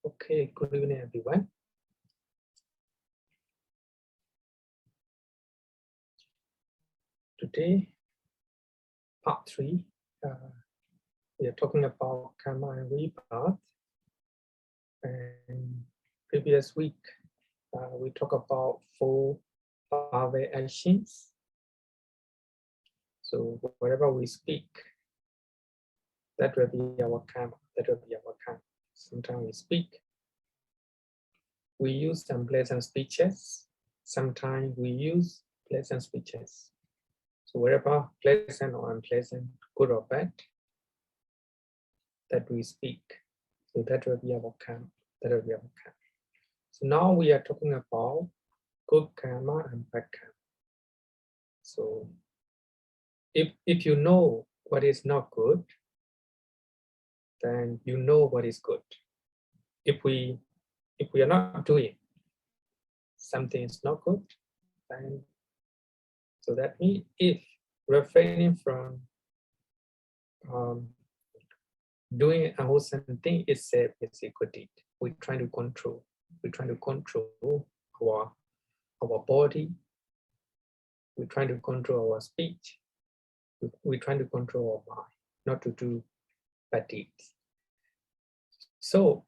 Okay, good evening, everyone. Today, part 3, we are talking about Kamma and Rebirth. And previous week, we talked about 4 actions. So wherever we speak, that will be our Kamma, that will be our Kamma. Sometimes we speak, we use unpleasant speeches. Sometimes we use pleasant speeches. So wherever pleasant or unpleasant, good or bad, that we speak. So that will be our Kamma, that will be our Kamma. So now we are talking about good Kamma and bad Kamma. So if you know what is not good, then you know what is good. If we are not doing something is not good, then so that means if refraining from doing a wholesome thing itself is a good deed. We're trying to control our body. We're trying to control our speech. We're trying to control our mind, not to do bad deeds. So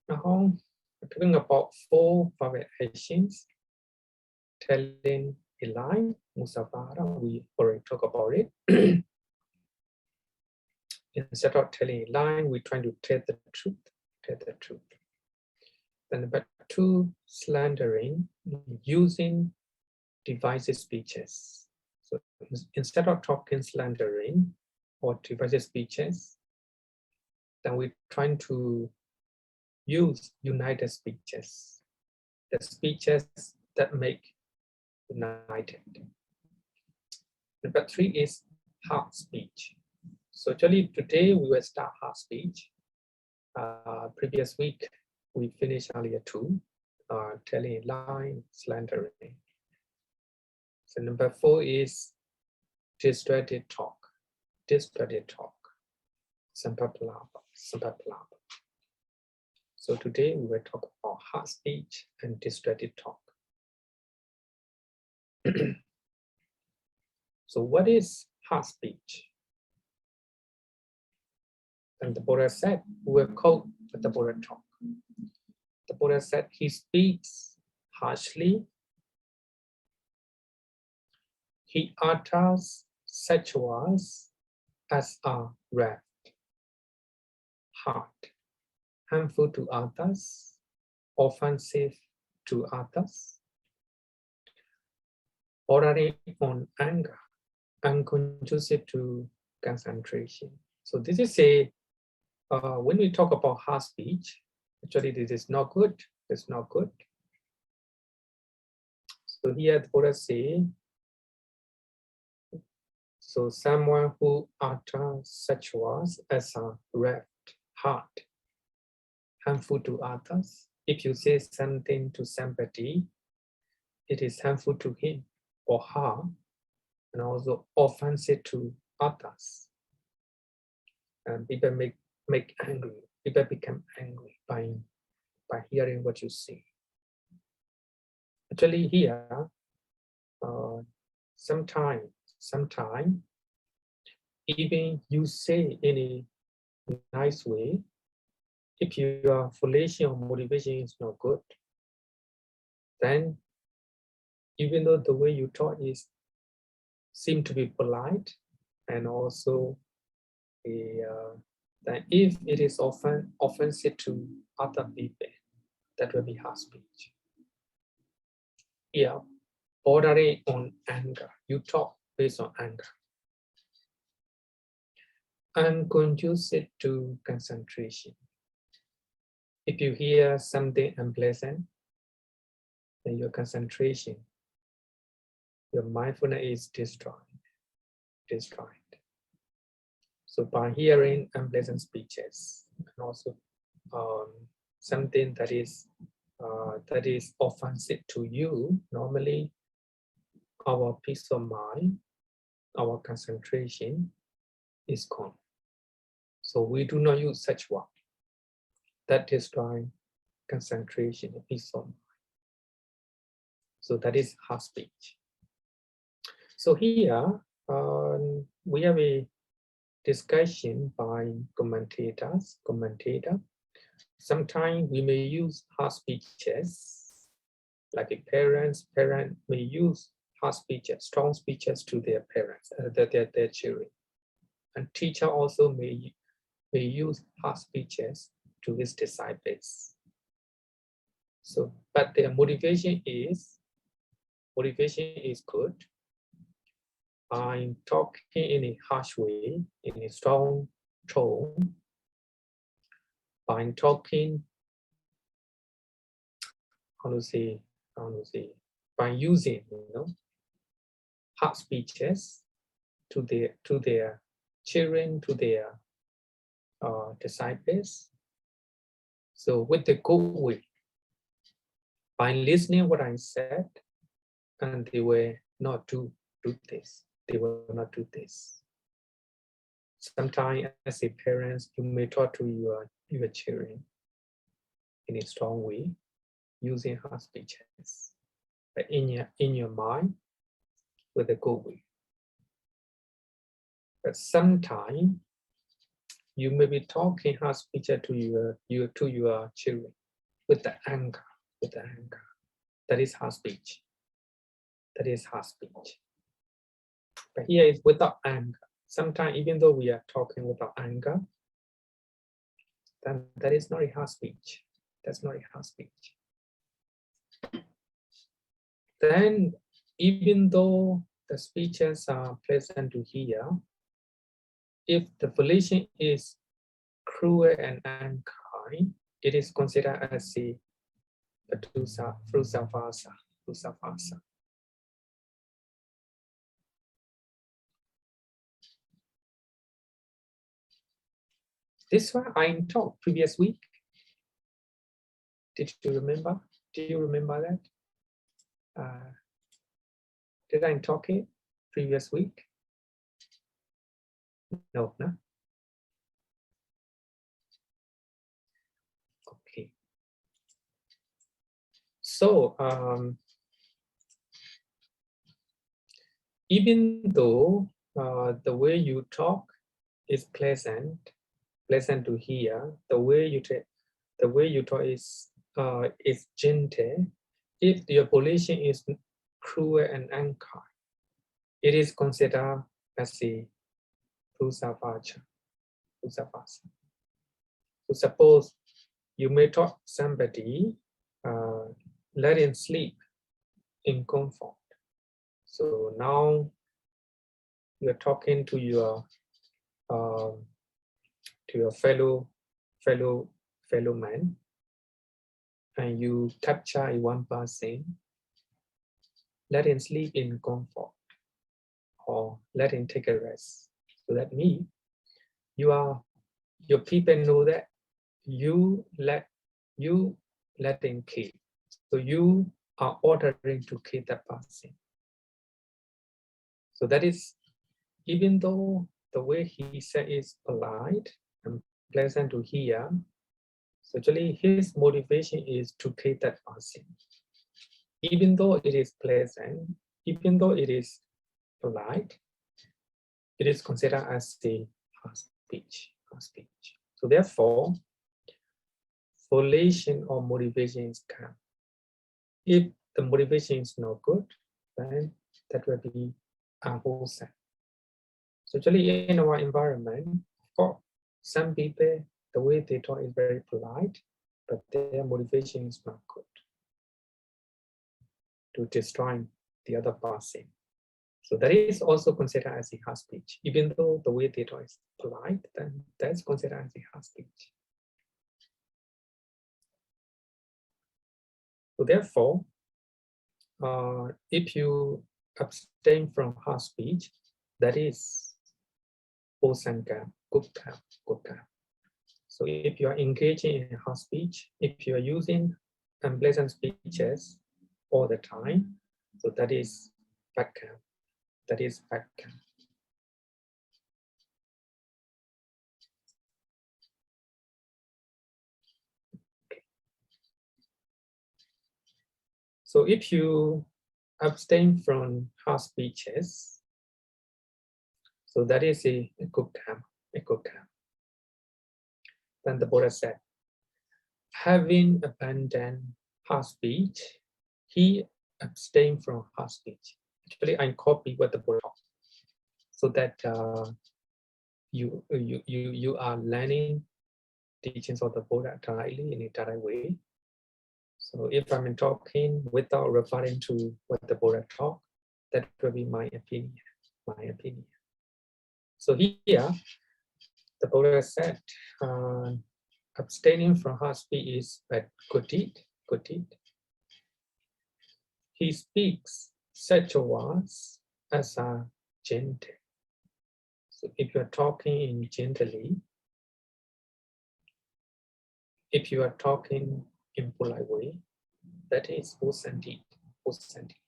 now we're talking about 4 actions. Telling a lie, Musafara, we already talked about it. Instead of telling a lie, we're trying to tell the truth. Then number 2, slandering, using divisive speeches. So instead of talking slandering or divisive speeches, then we're trying to use united speeches, the speeches that make united. Number 3 is hard speech. So actually today we will start hard speech. Previous week we finished earlier 2, telling a lie, slandering. So number 4 is distracted talk. Sampapalapa. So today we will talk about hard speech and distracted talk. So what is hard speech? And the Buddha said, we will quote the Buddha talk. The Buddha said, he speaks harshly. He utters such words as are wrath, hard, harmful to others, offensive to others, bordering on anger, unconducive to concentration. So this is a, when we talk about hard speech, actually this is not good, it's not good. So here the Buddha say, so someone who utters such words as a wrath, hard, harmful to others. If you say something to somebody, it is harmful to him or her, and also offensive to others. And people make angry. People become angry by hearing what you say. Actually, here, sometime, even you say in a nice way, if your formulation or motivation is not good, then even though the way you talk is seem to be polite, and also that if it is often offensive to other people, that will be hard speech. Yeah, bordering on anger. You talk based on anger. Unconducive to concentration. If you hear something unpleasant, then your concentration, your mindfulness is destroyed. So by hearing unpleasant speeches, and also something that is offensive to you, normally our peace of mind, our concentration is gone. So we do not use such word. that destroy concentration and peace of mind. So that is harsh speech. So here we have a discussion by commentator. Sometimes we may use harsh speeches, like a parent may use harsh speeches, strong speeches to their parents, their children. And teacher also may use harsh speeches to his disciples. So, but their motivation is good. I'm talking in a harsh way, in a strong tone. By talking, by using, harsh speeches to their children, to their disciples. So with the good will, by listening what I said, and they will not do this. They will not do this. Sometimes as a parent, you may talk to your children in a strong way, using harsh speeches, but in your mind, with a good will. But sometimes you may be talking harsh speeches to your children with the anger, That is harsh speech. That is harsh speech. But here is without anger. Sometimes even though we are talking without anger, then that is not a harsh speech. That's not a harsh speech. Then even though the speeches are pleasant to hear, if the volition is cruel and unkind, it is considered as a frusavasa. This one I taught previous week. Did you remember? Do you remember that? Did I talk it previous week? No. Okay. So even though the way you talk is pleasant to hear, the way you talk is gentle. If your volition is cruel and unkind, it is considered as a frusavasa. So suppose you may talk somebody, let him sleep in comfort. So now you're talking to your fellow man, and you capture one person, let him sleep in comfort, or let him take a rest. So that means your people know that you let him kill. So you are ordering to kill that person. So that is, even though the way he said is polite and pleasant to hear, so actually his motivation is to kill that person. Even though it is pleasant, even though it is polite, it is considered as a harsh speech. So therefore, volition or motivation is calm. If the motivation is not good, then that will be unwholesome. So actually in our environment, of course, some people, the way they talk is very polite, but their motivation is not good, to destroy the other person. So that is also considered as a harsh speech. Even though the way they talk is polite, then that's considered as a harsh speech. So therefore, if you abstain from harsh speech, that is osanga, good time. So if you are engaging in harsh speech, if you are using unpleasant speeches all the time, so that is bad karma. That is bad karma. So if you abstain from harsh speeches, so that is a good time, a good time. Then the Buddha said, having abandoned harsh speech, he abstained from harsh speech. Actually, I copy what the Buddha taught, so that you are learning teachings of the Buddha directly in a direct way. So if I'm talking without referring to what the Buddha taught, that will be my opinion. My opinion. So here, the Buddha said, abstaining from harsh speech is a good deed. Good deed. He speaks such words as are gentle. So if you are talking gently, if you are talking in polite way, that is wholesome deed. Wholesome deed.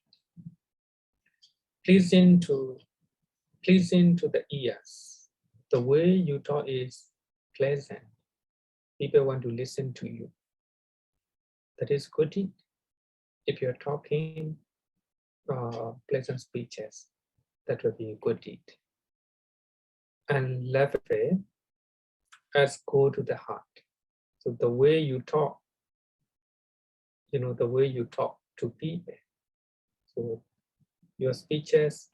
Pleasing to the ears. The way you talk is pleasant. People want to listen to you. That is good deed. If you're talking pleasant speeches, that will be a good deed. And levity as go to the heart. So the way you talk, the way you talk to people. So your speeches,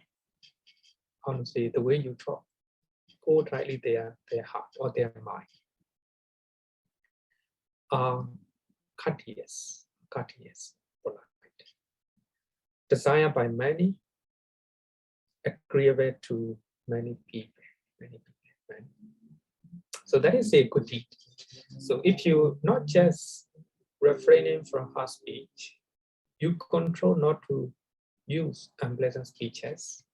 honestly, the way you talk, go directly their heart or their mind. Courteous, polite. Desired by many, agreeable to many people. So that is a good deed. So if you not just refraining from harsh speech, you control not to use unpleasant speeches,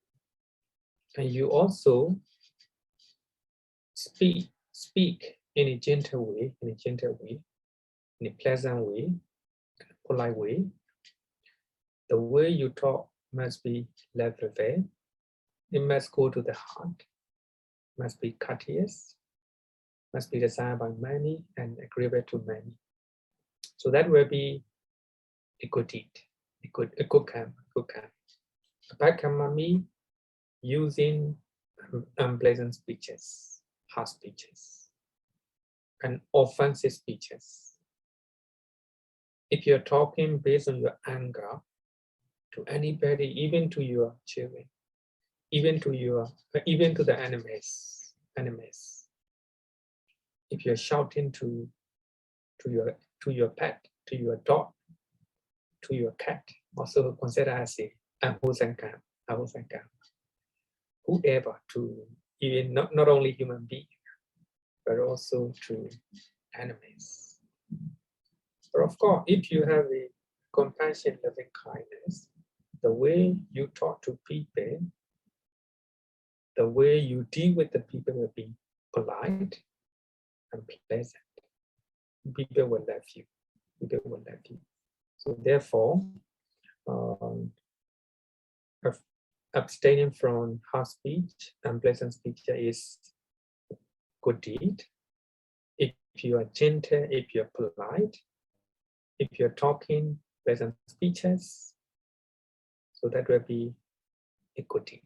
and you also speak in a gentle way, in a pleasant way, in a polite way. The way you talk must be level. It must go to the heart, must be courteous, must be desired by many and agreeable to many. So that will be a good deed, a good karma. A bad karma means using unpleasant speeches, harsh speeches, and offensive speeches. If you're talking based on your anger to anybody, even to your children, even to the enemies. If you're shouting to your pet, to your dog, to your cat, also consider as a unwholesome karma. Whoever, to even not only human beings, but also to enemies. But of course, if you have a compassion, loving kindness, the way you talk to people, the way you deal with the people will be polite and pleasant. People will love you. So therefore, abstaining from harsh speech and pleasant speech is good deed. If you are gentle, if you're polite, if you're talking pleasant speeches, so that will be a good deed.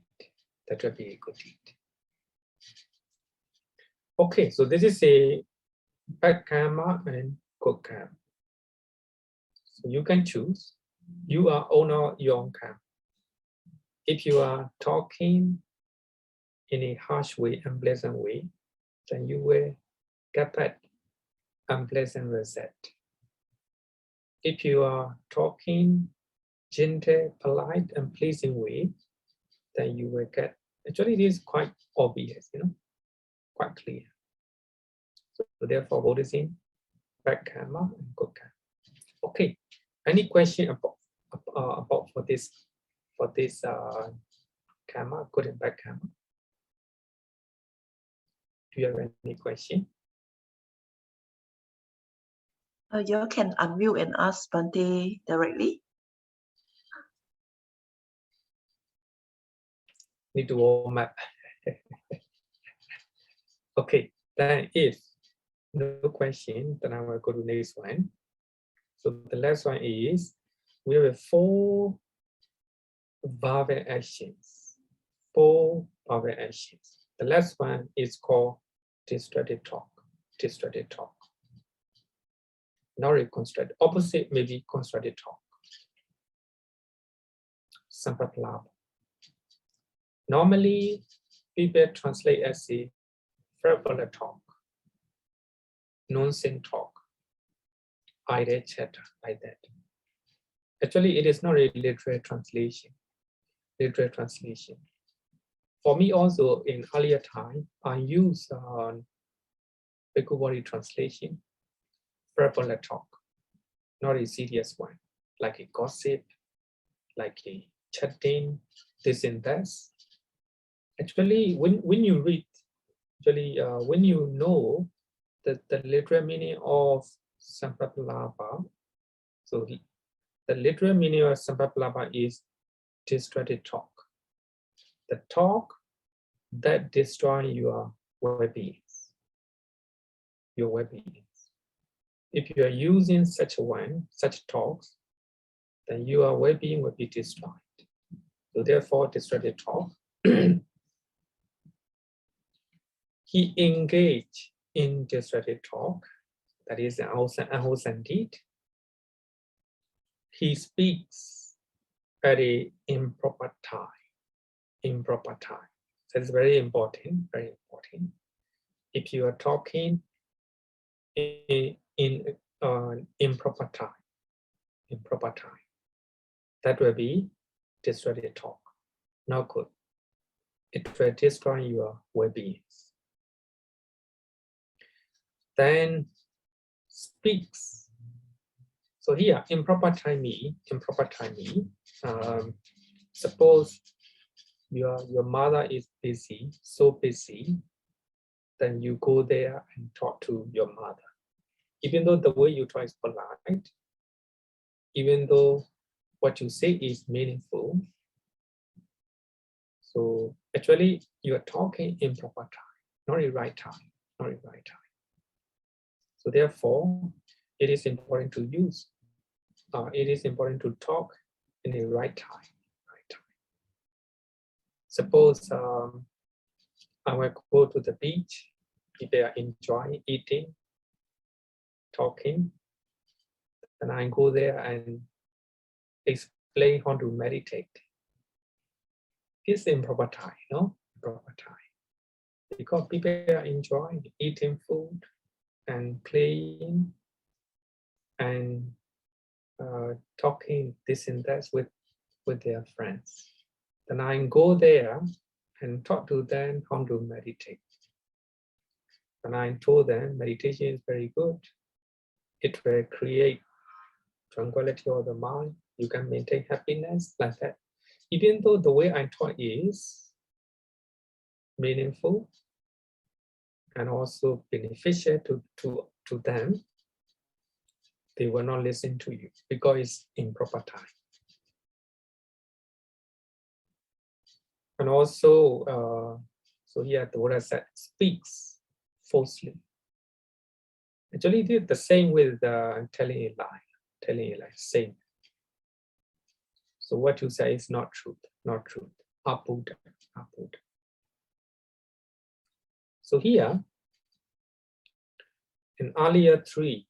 Okay, so this is a bad karma and good karma. So you can choose. You are owner of your own karma. If you are talking in a harsh way, unpleasant way, then you will get that unpleasant result. If you are talking gentle, polite, and pleasing way, then you will get. Actually, it is quite obvious, quite clear. So therefore, Buddhism, bad karma and good karma. Okay. Any question about for this karma, good and bad karma? Do you have any question? You can unmute and ask Bhante directly. Need to warm up. Okay, then if no question, then I will go to the next one. So the last one is, we have 4 verbal actions. 4 verbal actions. The last one is called distracted talk. Distracted talk. Not reconstructed. Opposite may be constructed talk. Sampapalapa. Normally, people translate as a frivolous talk, nonsense talk, idle chatter, like that. Actually, it is not a literal translation. Literal translation. For me also, in earlier time, I use Bhikkhu translation, frivolous talk, not a serious one, like a gossip, like a chatting, this and that. Actually, when you read, when you know the literal meaning of Sampapalapa, so the literal meaning of Sampapalapa is distracted talk. The talk that destroys your well-being. Your well-being. If you are using such talks, then your well-being will be destroyed. So therefore, distracted talk. He engaged in distracted talk, that is unwholesome deed. He speaks at an improper time. Improper time. That's very important, very important. If you are talking in improper time, that will be distracted talk. Not good. It will destroy your well-being. Then speaks. So here, improper timing. Suppose your mother is busy, so busy, then you go there and talk to your mother. Even though the way you talk is polite, even though what you say is meaningful, so actually you are talking improper time, not a right time, not a right time. So therefore, it is important to use. It is important to talk in the right time. Suppose I will go to the beach. People are enjoying eating, talking, and I go there and explain how to meditate. It's improper time, no? Improper time. Because people are enjoying eating food and playing and talking this and that with their friends. Then I go there and talk to them how to meditate. And I told them meditation is very good. It will create tranquility of the mind. You can maintain happiness like that. Even though the way I talk is meaningful and also beneficial to them, they will not listen to you because it's improper time. And also, so here the Buddha said, speaks falsely. Actually, did the same with telling a lie, same. So what you say is not truth, not truth. Abuddha. So here, in earlier 3,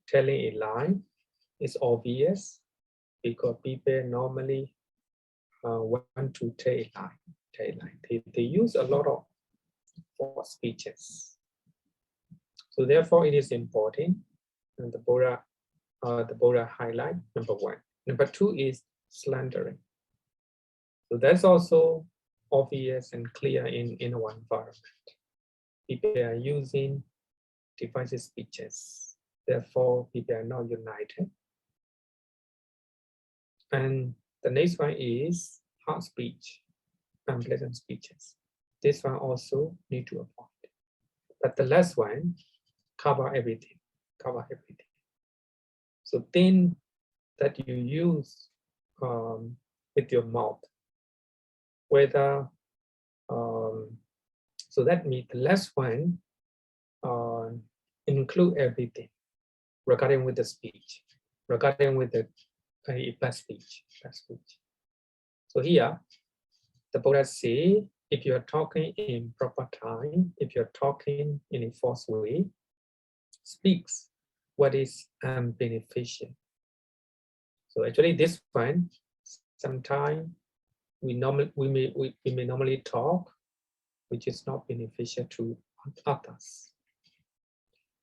telling a lie is obvious because people normally want to tell a lie. They use a lot of false speeches. So therefore, it is important, and the Buddha highlight number 1. Number 2 is slandering. So that's also obvious and clear in our environment. People are using divisive speeches. Therefore, people are not united. And the next one is hard speech, unpleasant speeches. This one also need to avoid. But the last one cover everything. So things that you use with your mouth, whether so that means the last one include everything regarding with the speech, regarding with the a bad speech. So here, the Buddha say, if you are talking in proper time, if you are talking in a false way, speaks what is beneficial. So actually, this one, sometimes we may normally talk, which is not beneficial to others,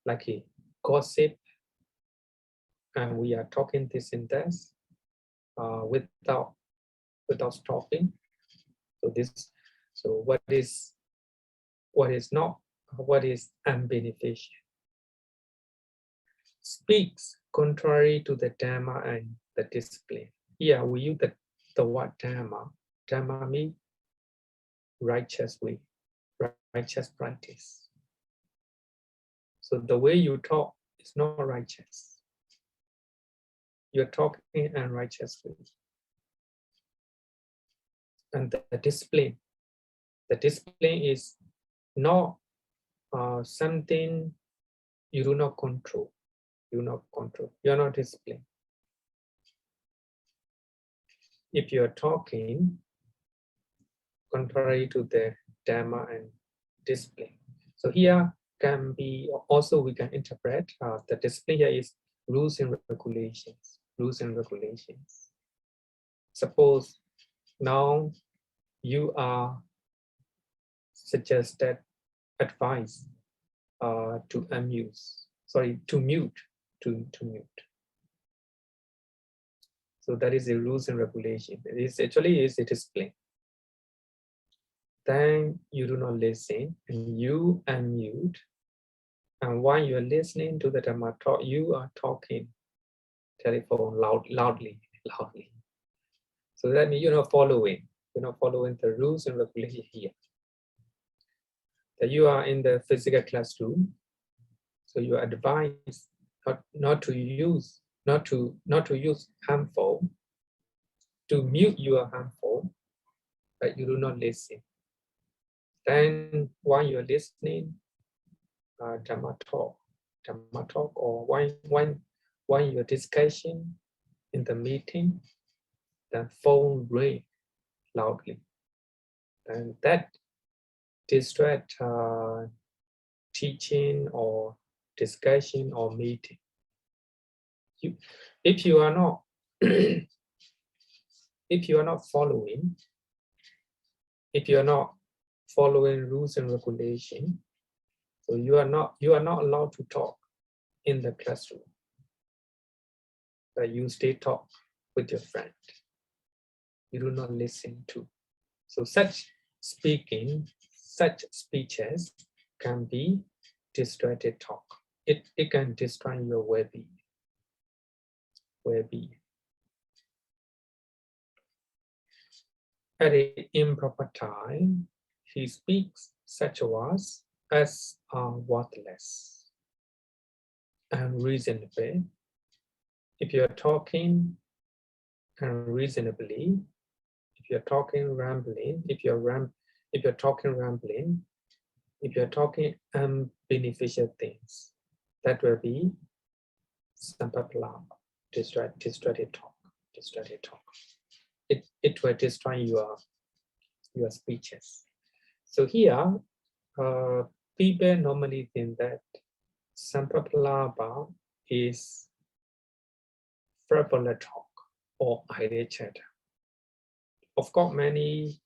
like a gossip, and we are talking this and that without stopping. So what is unbeneficial? Speaks contrary to the Dhamma and the discipline. Here we use the word Dhamma. Dhamma means righteous way, righteous practice. So the way you talk is not righteous. You're talking in unrighteous way. And the discipline is not something you do not control. You are not disciplined. If you are talking contrary to the Dhamma and discipline. So here can be also we can interpret the discipline here is rules and regulations. Rules and regulations. Suppose now you are suggested advice to mute. So that is a rules and regulation. It is actually a discipline. Then you do not listen and you unmute. And while you are listening to the Dhamma talk, you are talking telephone loudly. So that means you're not following the rules and regulations here. That you are in the physical classroom, so you are advised not to use harmful, to mute your harmful, but you do not listen. Then while you are listening, Dhamma talk, or while you are discussing in the meeting, the phone ring loudly, and that distract teaching or discussion or meeting. If you are not following rules and regulations, so you are not allowed to talk in the classroom, but you stay talk with your friend. You do not listen to. So such speaches can be distracted talk. It can destroy your well-being. At an improper time, he speaks such words as are worthless and reasonable. If you are talking unreasonably, if you're talking rambling, if you're talking unbeneficial things, that will be sampapala, distracted talk. It will destroy your speeches. So here, people normally think that sampapalabha is frivolous talk or idle chatter. Of course, many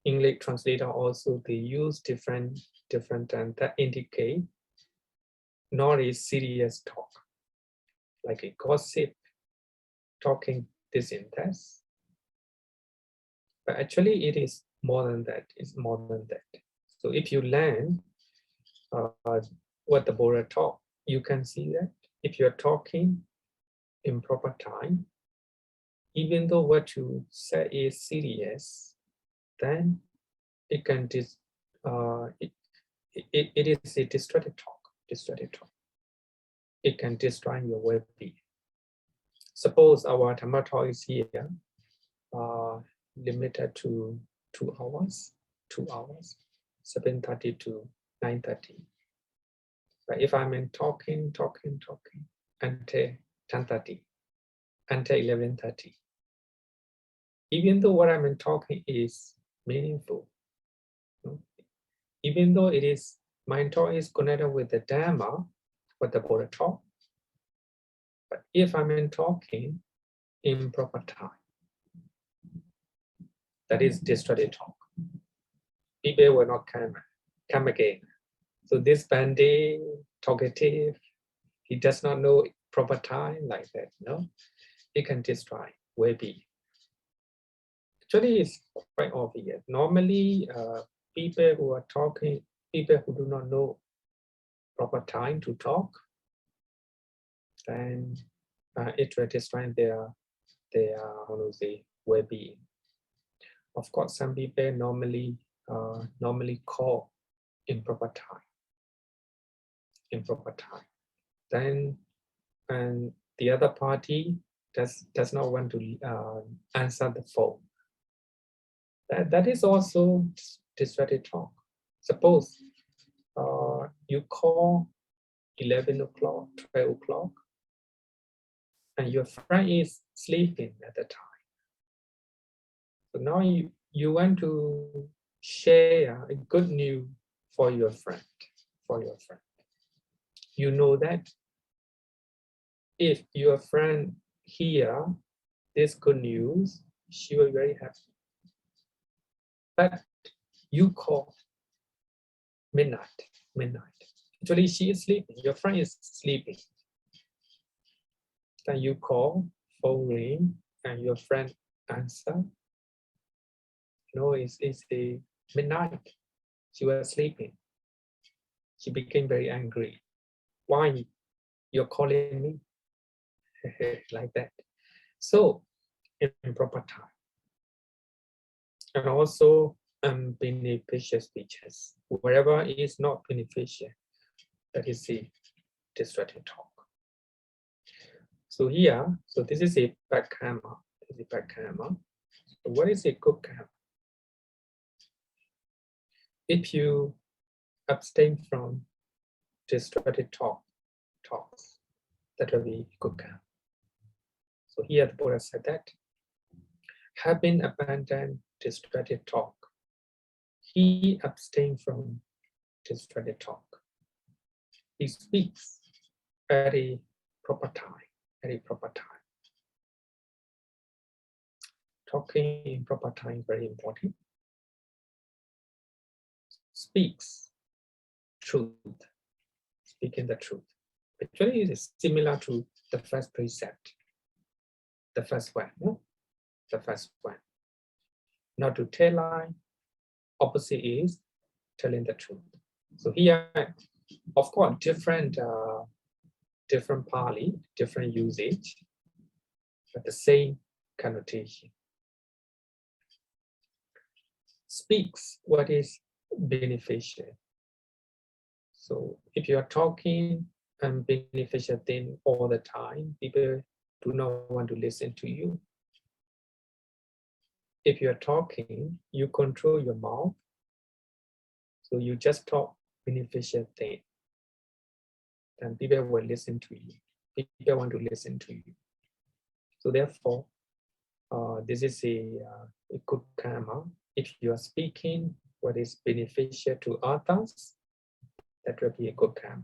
English translators also they use different terms that indicate not a serious talk, like a gossip, talking this and that. But actually, it is more than that. It's more than that. So if you learn what the Buddha taught, you can see that if you're talking in proper time, even though what you say is serious, then it can it is a distracted talk. It can destroy your well-being. Suppose our Dhamma talk is here, limited to 2 hours, 7:30 to 9:30. But if I'm in talking until 10:30, until 11:30. Even though what I'm talking is meaningful, even though it is, my talk is connected with the Dhamma, what the Buddha taught, but if I'm talking in proper time, that is distracted talk, people will not come again. So this Bhante, talkative, he does not know proper time like that, no? He can destroy, will be. Actually, it's quite obvious. Normally, people who are talking, people who do not know proper time to talk, then it will destroy their how to say, well-being. Of course, some people normally call in proper time. Then, and the other party does not want to answer the phone. That is also distracted talk. Suppose you call 11 o'clock, 12 o'clock, and your friend is sleeping at the time. So now you want to share a good news for your friend. You know that if your friend hear this good news, she will be very happy. But you call midnight. Actually, she is sleeping. Your friend is sleeping. Then you call, phone ring, and your friend answer. No, it's a midnight. She was sleeping. She became very angry. Why you're calling me? Like that. So, in proper time. And also beneficial speeches. Wherever is not beneficial, that is a distracted talk. So here, so this is a bad karma. So what is a good karma? If you abstain from distracted talks, that will be good karma. So here the Buddha said that, having abandoned distracted talk, he abstained from distracted talk. He speaks at a proper time. Talking in proper time is very important. Speaks truth, speaking the truth. Actually, it is similar to the first precept. The first one, no? The first one. Not to tell lie, opposite is telling the truth. So here, of course, different Pali, different usage, but the same connotation. Speaks what is beneficial. So if you are talking and beneficial thing all the time, people do not want to listen to you. If you are talking, you control your mouth. So you just talk beneficial thing. Then people will listen to you. People want to listen to you. So therefore, this is a good karma. If you are speaking what is beneficial to others, that will be a good karma.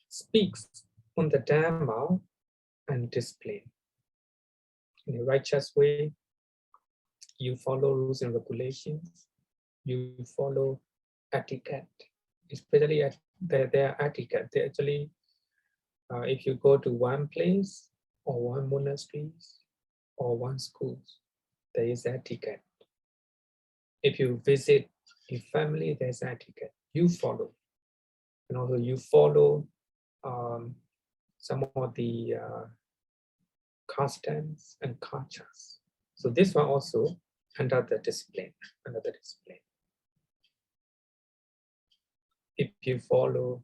Speaks on the Dhamma and discipline. In a righteous way, you follow rules and regulations. You follow etiquette, especially their etiquette. They actually, if you go to one place or one monastery or one school, there is etiquette. If you visit a family, there's etiquette. You follow. And also you follow some of the customs and cultures. So this one also under the discipline. If you follow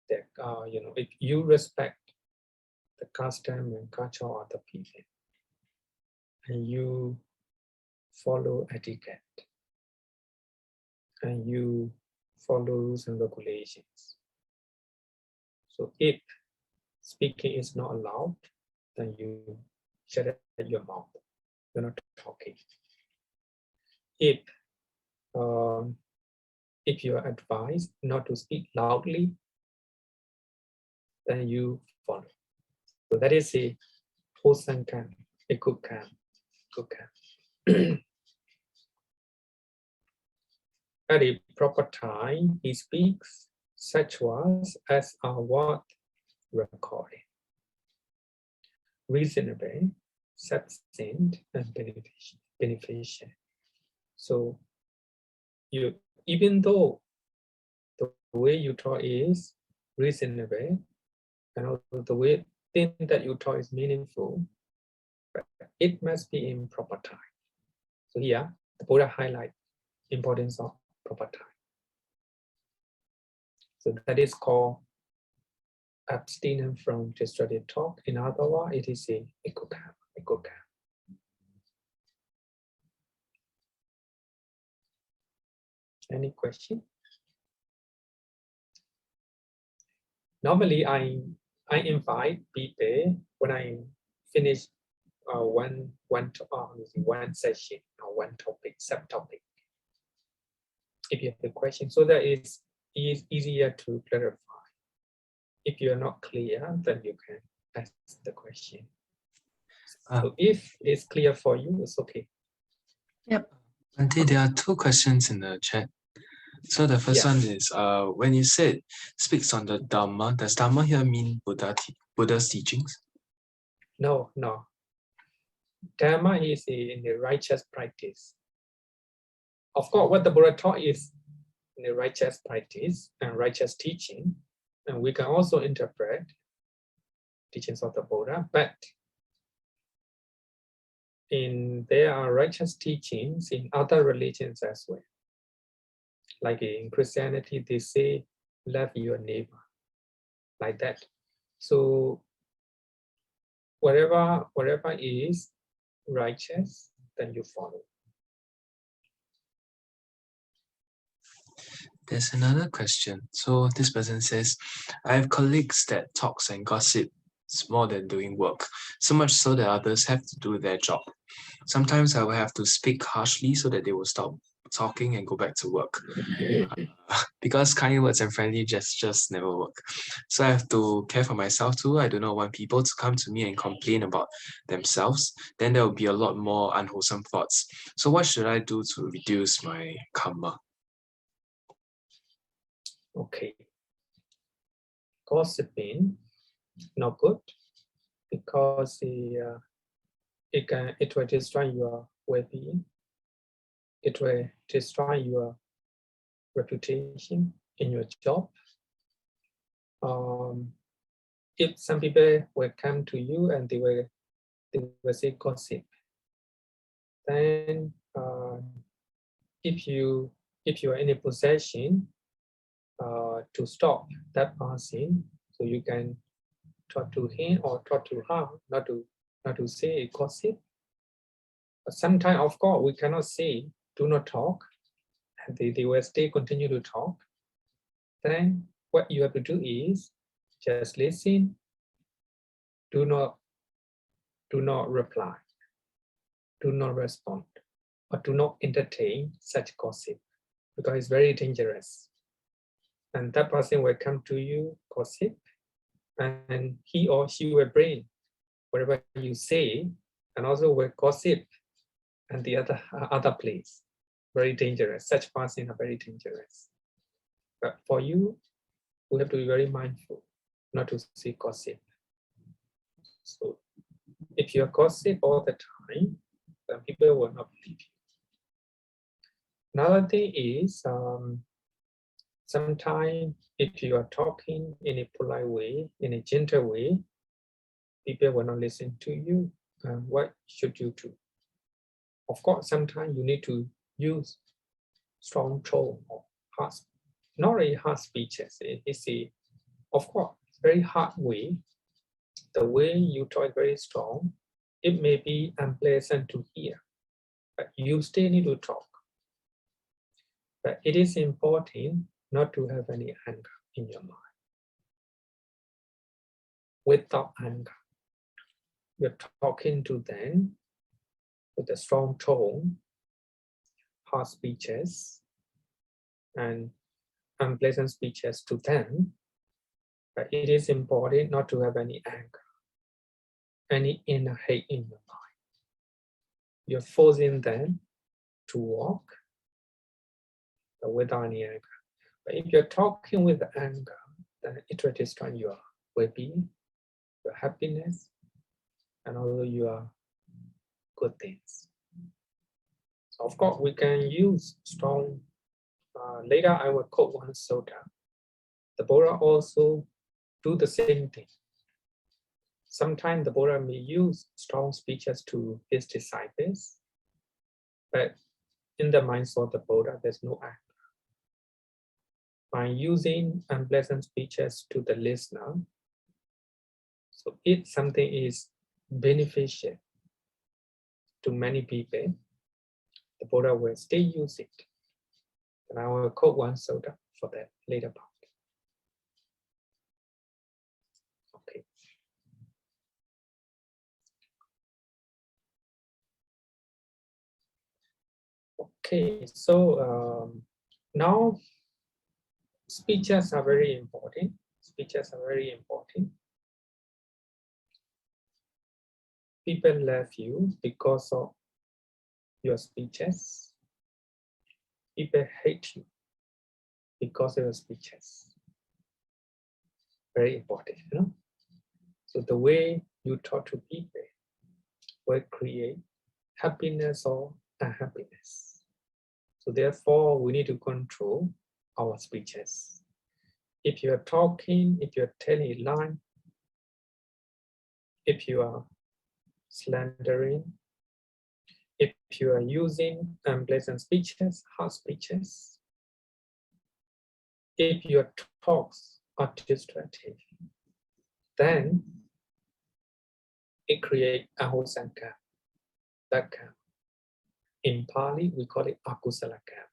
the, if you respect the custom and culture of other people, and you follow etiquette, and you follow rules and regulations. So if speaking is not allowed, then you shut your mouth. You're not talking. If you are advised not to speak loudly, then you follow. So that is a wholesome calm, a good calm. Good calm. At a proper time, he speaks such words as are worth recording. Reasonable, substance, and beneficial. So even though the way you talk is reasonable, and also the way thing that you talk is meaningful, but it must be in proper time. So here, the Buddha highlights importance of proper time. So that is called abstinence from destructive talk. In other words, it is a good calm. Any question? Normally, I invite people when I finish one session or one topic, subtopic. If you have a question, so that it's easier to clarify. If you are not clear, then you can ask the question. So if it's clear for you, it's okay. Yep. Bhante, there are two questions in the chat. So the first one is, when you said speaks on the Dhamma, does Dhamma here mean Buddha's teachings? No. Dhamma is in the righteous practice. Of course, what the Buddha taught is in the righteous practice and righteous teaching, and we can also interpret teachings of the Buddha, but there are righteous teachings in other religions as well. Like in Christianity, they say, love your neighbor, like that. So whatever is righteous, then you follow. There's another question. So this person says, I have colleagues that talks and gossips more than doing work, so much so that others have to do their job. Sometimes I will have to speak harshly so that they will stop talking and go back to work. Because kind words and friendly gestures never work. So I have to care for myself too. I do not want people to come to me and complain about themselves. Then there will be a lot more unwholesome thoughts. So what should I do to reduce my karma? Okay. Gossiping, not good, because it will destroy your well-being. It will destroy your reputation in your job. If some people will come to you and they will say gossip, then if you are in a position to stop that person, so you can talk to him or talk to her, not to say gossip. But sometimes, of course, we cannot say do not talk, and they will continue to talk. Then what you have to do is just listen. Do not reply. Do not respond, or do not entertain such gossip, because it's very dangerous. And that person will come to you, gossip, and he or she will bring whatever you say, and also will gossip and the other place. Very dangerous. Such person are very dangerous. But for you, we have to be very mindful not to say gossip. So if you are gossip all the time, then people will not believe you. Another thing is, sometimes if you are talking in a polite way, in a gentle way, people will not listen to you. What should you do? Of course, sometimes you need to use strong tone or harsh, not really harsh speeches. It's of course, very hard way. The way you talk is very strong. It may be unpleasant to hear, but you still need to talk. But it is important not to have any anger in your mind. Without anger. you're talking to them with a strong tone, harsh speeches, and unpleasant speeches to them, but it is important not to have any anger, any inner hate in your mind. You're forcing them to walk without any anger. But if you're talking with anger, then it will destroy your well-being, your happiness, and also your good things. So of course, we can use strong. Later, I will quote one sutta. The Buddha also do the same thing. Sometimes the Buddha may use strong speeches to his disciples, but in the mind of the Buddha, there's no anger. By using unpleasant speeches to the listener, so if something is beneficial to many people, the Buddha will still use it. And I will quote one sutta for that later part. Okay. Okay, so now speeches are very important. Speeches are very important. People love you because of your speeches. People hate you because of your speeches. Very important, you know? So the way you talk to people will create happiness or unhappiness. So therefore, we need to control our speeches. If you are talking, if you're telling a lie, if you are slandering, if you are using unpleasant speeches, harsh speeches, if your talks are destructive, then it creates ahosanka, bad karma. In Pali, we call it akusala karma.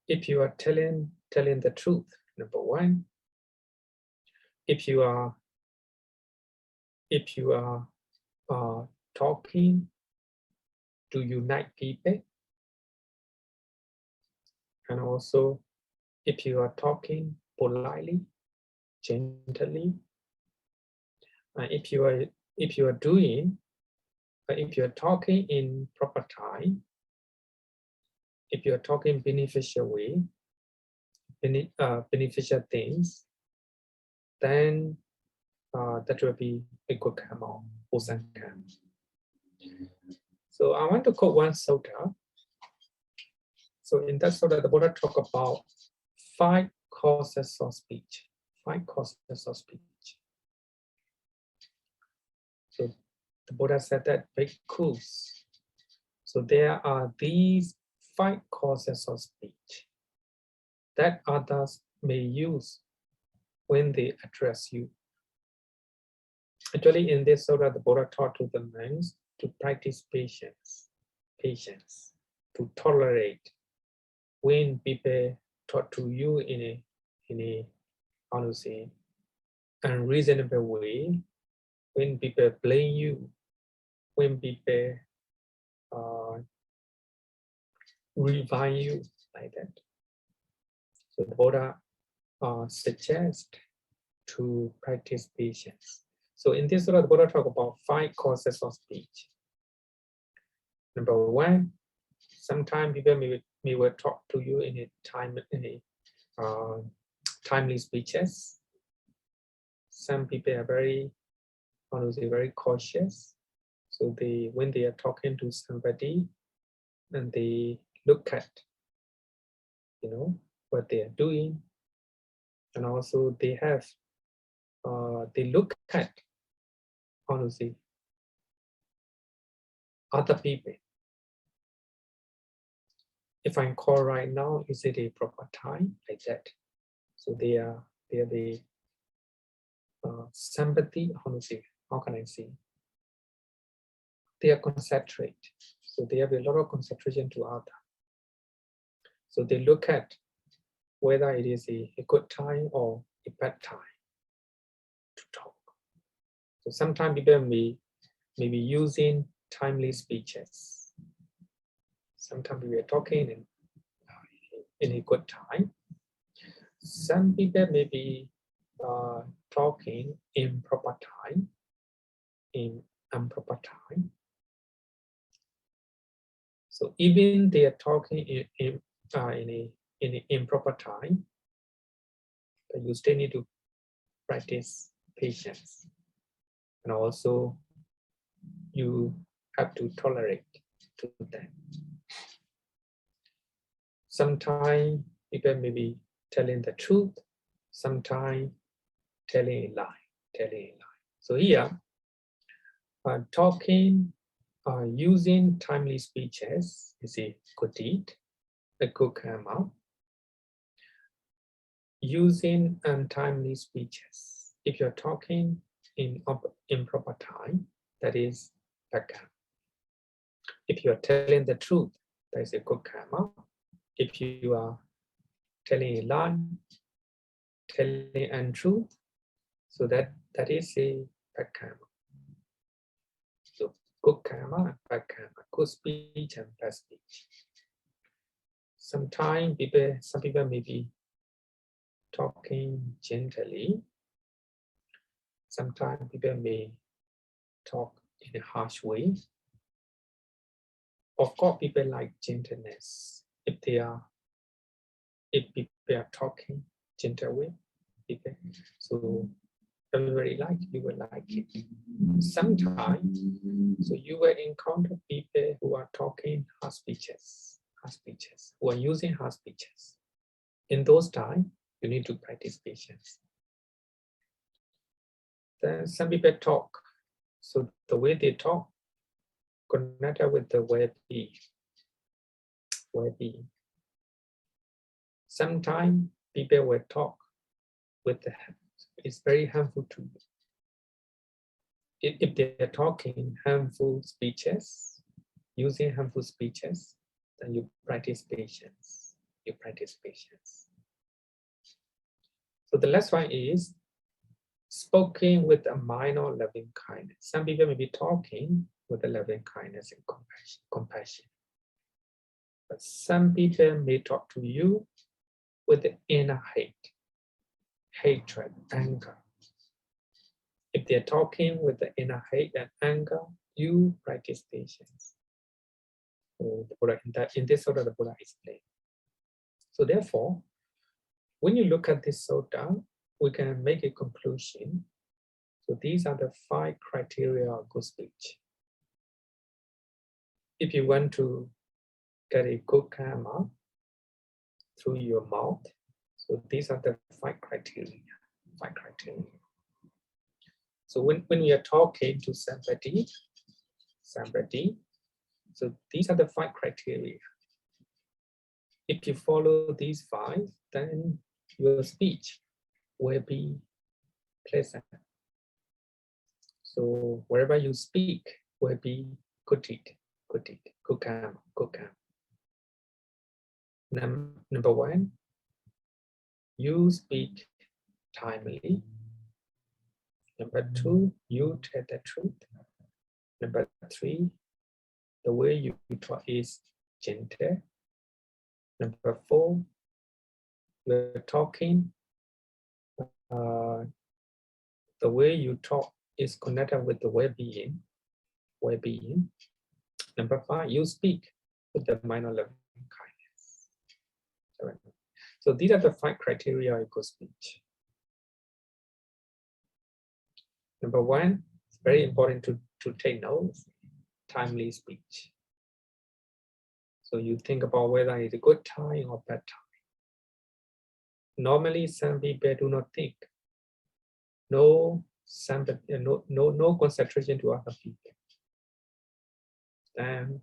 If you are telling the truth, number one, if you are talking to unite people, and also if you are talking politely, gently, if you are talking in proper time, if you are talking beneficial way, beneficial things, then that will be a good karma, hosanka. So I want to quote one sutta. So in that sutta, the Buddha talk about 5 causes of speech. 5 causes of speech. So the Buddha said that bhikkhus. So there are these 5 causes of speech that others may use when they address you. Actually, in this sutta, the Buddha taught to the monks to practice patience, to tolerate when people talk to you in a how to say, unreasonable way, when people blame you, when people revile you like that. So the Buddha suggests to practice patience. So in this sutta, the Buddha talk about 5 causes of speech. Number 1, sometimes people may will talk to you in a timely speeches. Some people are very cautious. So when they are talking to somebody, and they look at, what they are doing, and also they look at, other people. If I'm called right now, is it a proper time, like that? So they are the sympathy, how can I say? They are concentrate. So they have a lot of concentration to other. So they look at whether it is a good time or a bad time to talk. So sometimes people may be using timely speeches. Sometimes we are talking in a good time. Some people may be talking in proper time, in improper time. So even they are talking in an improper time, but you still need to practice patience, and also you have to tolerate to them. Sometimes people may be telling the truth, sometimes telling a lie. So here, talking, using timely speeches is a good deed, a good karma. Using untimely speeches, if you're talking in improper time, that is bad karma. If you're telling the truth, that is a good karma. If you are telling a lie, telling untruth, so that is a bad karma. So good karma and bad karma, good speech and bad speech. Sometimes some people may be talking gently. Sometimes people may talk in a harsh way. Of course, people like gentleness. If people are talking gentle way, people, so everybody you will like it. Sometimes, so you will encounter people who are talking harsh speeches, who are using harsh speeches. In those times, you need to practice patience. Then some people talk, so the way they talk connected with the well-being. Sometimes people will talk with the it's very harmful to you. If they are talking harmful speeches, using harmful speeches, then you practice patience. So the last one is spoken with a minor loving kindness. Some people may be talking with a loving kindness and compassion. But some people may talk to you with the inner hatred, anger. If they're talking with the inner hate and anger, you practice patience. So the Buddha, in this sutta, the Buddha explained. So therefore, when you look at this sutta, we can make a conclusion. So these are the 5 criteria of good speech. If you want to get a good karma through your mouth, so these are the 5 criteria. So when we are talking to somebody, so these are the 5 criteria. If you follow these 5, then your speech will be pleasant. So wherever you speak will be good deed, good karma. Number 1, you speak timely. Number 2, you tell the truth. Number 3, the way you talk is gentle. Number 4, you're talking. The way you talk is connected with the well-being. Number 5, you speak with the minor loving kindness. So these are the 5 criteria of good speech. Number 1, it's very important to take notes, timely speech. So you think about whether it's a good time or bad time. Normally, some people do not think. No concentration to other people. And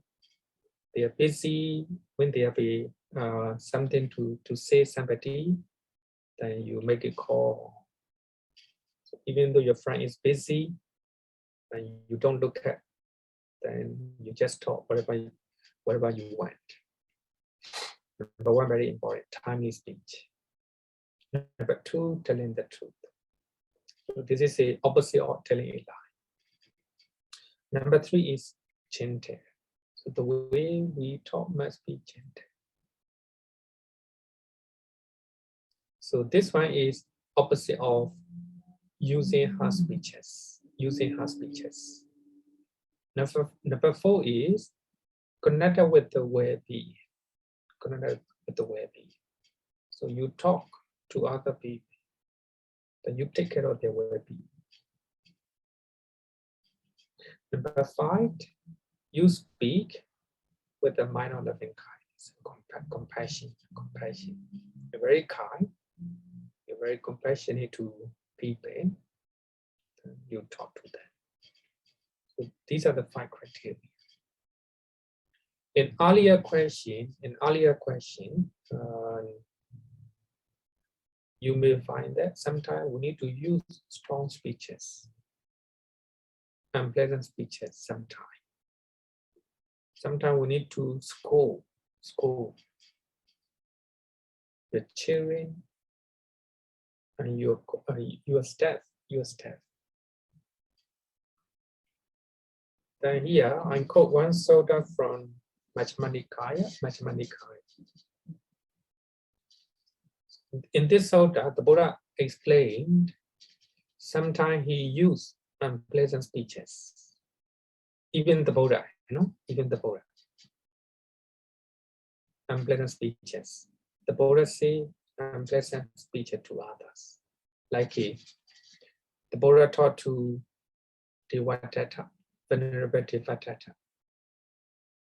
they are busy. When they have something to say somebody, then you make a call. So even though your friend is busy, and you don't look at, then you just talk whatever you want. Number 1, very important, timely speech. Number 2, telling the truth. So this is the opposite of telling a lie. Number 3 is gentle. So the way we talk must be gentle. So this one is opposite of using harsh speeches. Using harsh speeches. Number 4 is connected with the well-being. Connected with the well-being. So you talk to other people, then you take care of their well-being. Number 5, you speak with a mind of loving kindness, compassion. You're very kind, you're very compassionate to people, you talk to them. So these are the 5 criteria. In earlier question, you may find that sometimes we need to use strong speeches, unpleasant speeches sometimes. Sometimes we need to scold the children and your staff. Then here I quote one sutta from Dhammācariya. In this sutta, the Buddha explained sometimes he used unpleasant speeches. Even the Buddha, even the Buddha. Unpleasant speeches. The Buddha say unpleasant speeches to others. Like the Buddha taught to Devadatta, Venerable Devadatta.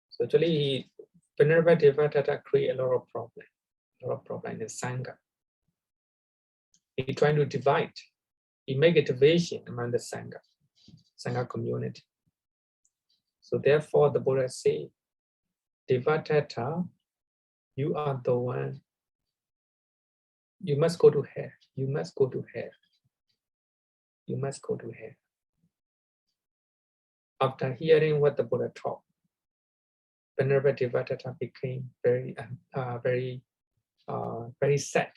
So actually, Venerable Devadatta create a lot of problem in Sangha. He trying to divide. He make a division among the Sangha community. So therefore, the Buddha say, Devadatta, you are the one. You must go to hell. You must go to hell. You must go to hell. After hearing what the Buddha taught, Venerable Devadatta became very sad.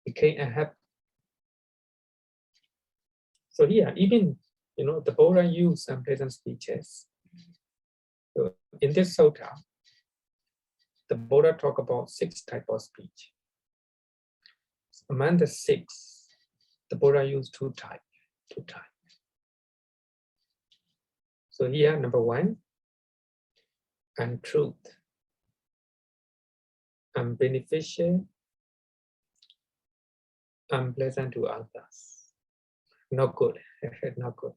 Became unhappy. So here, even the Buddha used unpleasant speeches. So in this sutta, the Buddha talk about 6 types of speech. Among the 6, the Buddha used 2 types. So here, number 1, untruth, unbeneficial, unpleasant to others. Not good, not good.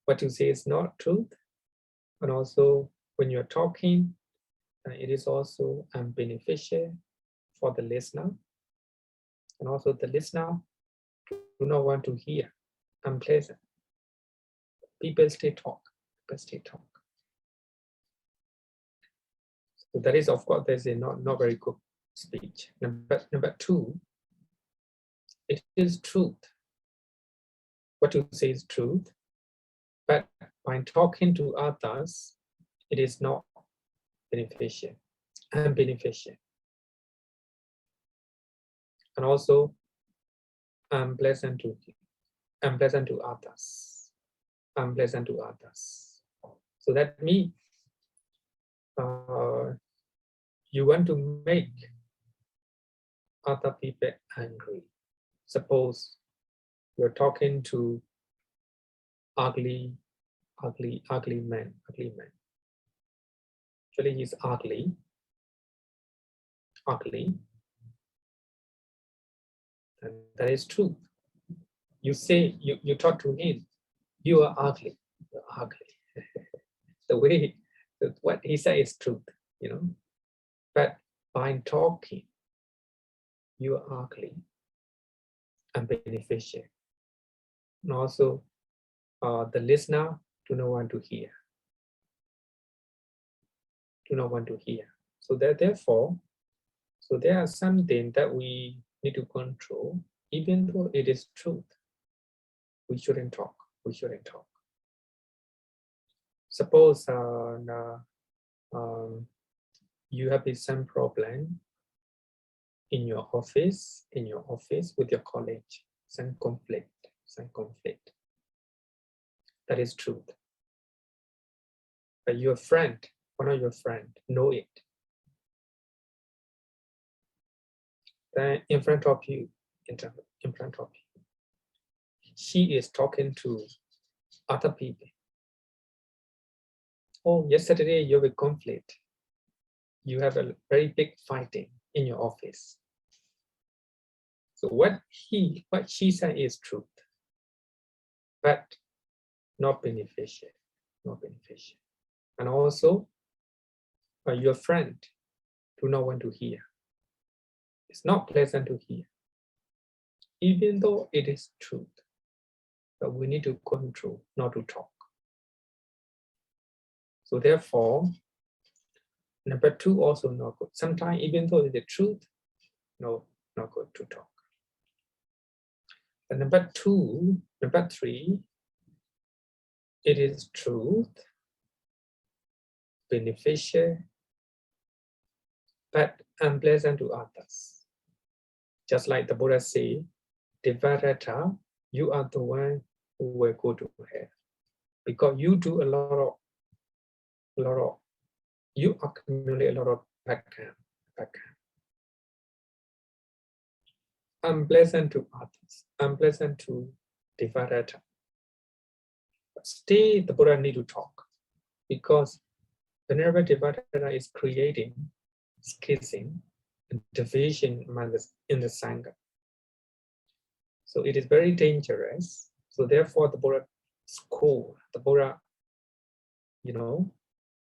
What you say is not truth, and also when you're talking, it is also unbeneficial for the listener, and also the listener do not want to hear, unpleasant. People still talk. So that is, of course, there's a not very good speech. Number 2, it is truth. What you say is truth, but by talking to others, it is not beneficial, unbeneficial. And also unpleasant to others. So that means you want to make other people angry. Suppose you're talking to ugly man. Actually, he's ugly. And that is true. You say, you talk to him, you are ugly. The way, what he says is truth, But by talking, you are ugly and beneficial. And also, the listener do not want to hear. So therefore, there are something that we need to control, even though it is truth. We shouldn't talk. Suppose you have some problem in your office with your colleague, some conflict. that is truth. But your friend, one of your friend, know it. Then in front of you, she is talking to other people. Oh, yesterday you have a conflict. You have a very big fighting in your office. So what she said is truth, but not beneficial, not beneficial. And also, your friend do not want to hear. It's not pleasant to hear, even though it is truth. But we need to control, not to talk. So therefore, number two also not good. Sometimes even though it's the truth, no, not good to talk. And number three, it is truth, beneficial, but unpleasant to others. Just like the Buddha say, Devadatta, you are the one who will go to hell. Because you do a lot of, you accumulate a lot of bad karma. Unpleasant to others, unpleasant to Devadatta. But still, the Buddha need to talk, because whenever Devadatta is creating schism and division in the Sangha, so it is very dangerous. So therefore, the Buddha scold, the Buddha,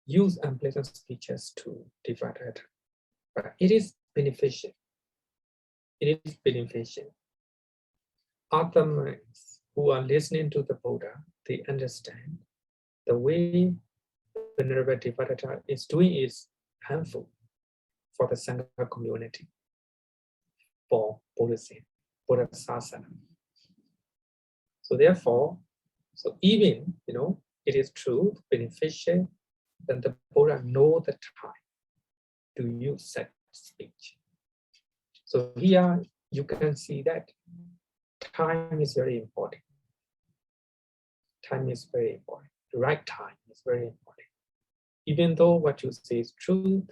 use unpleasant speeches to Devadatta. But it is beneficial. It is beneficial. Other minds who are listening to the Buddha, they understand the way Venerable Devadatta is doing is harmful for the Sangha community, for Buddhism, Buddha Sasana. So therefore, so even, it is true, beneficial, then the Buddha know the time to use such speech. So here you can see that time is very important. Time is very important. The right time is very important. Even though what you say is truth,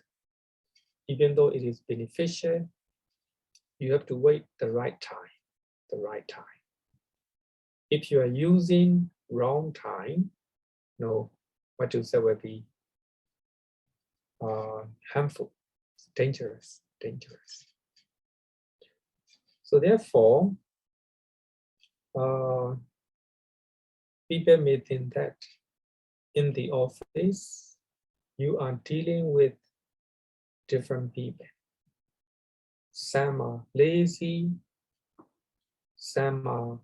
even though it is beneficial, you have to wait the right time, the right time. If you are using wrong time, what you say will be harmful, dangerous. So therefore, people may think that in the office, you are dealing with different people. Some are lazy, some are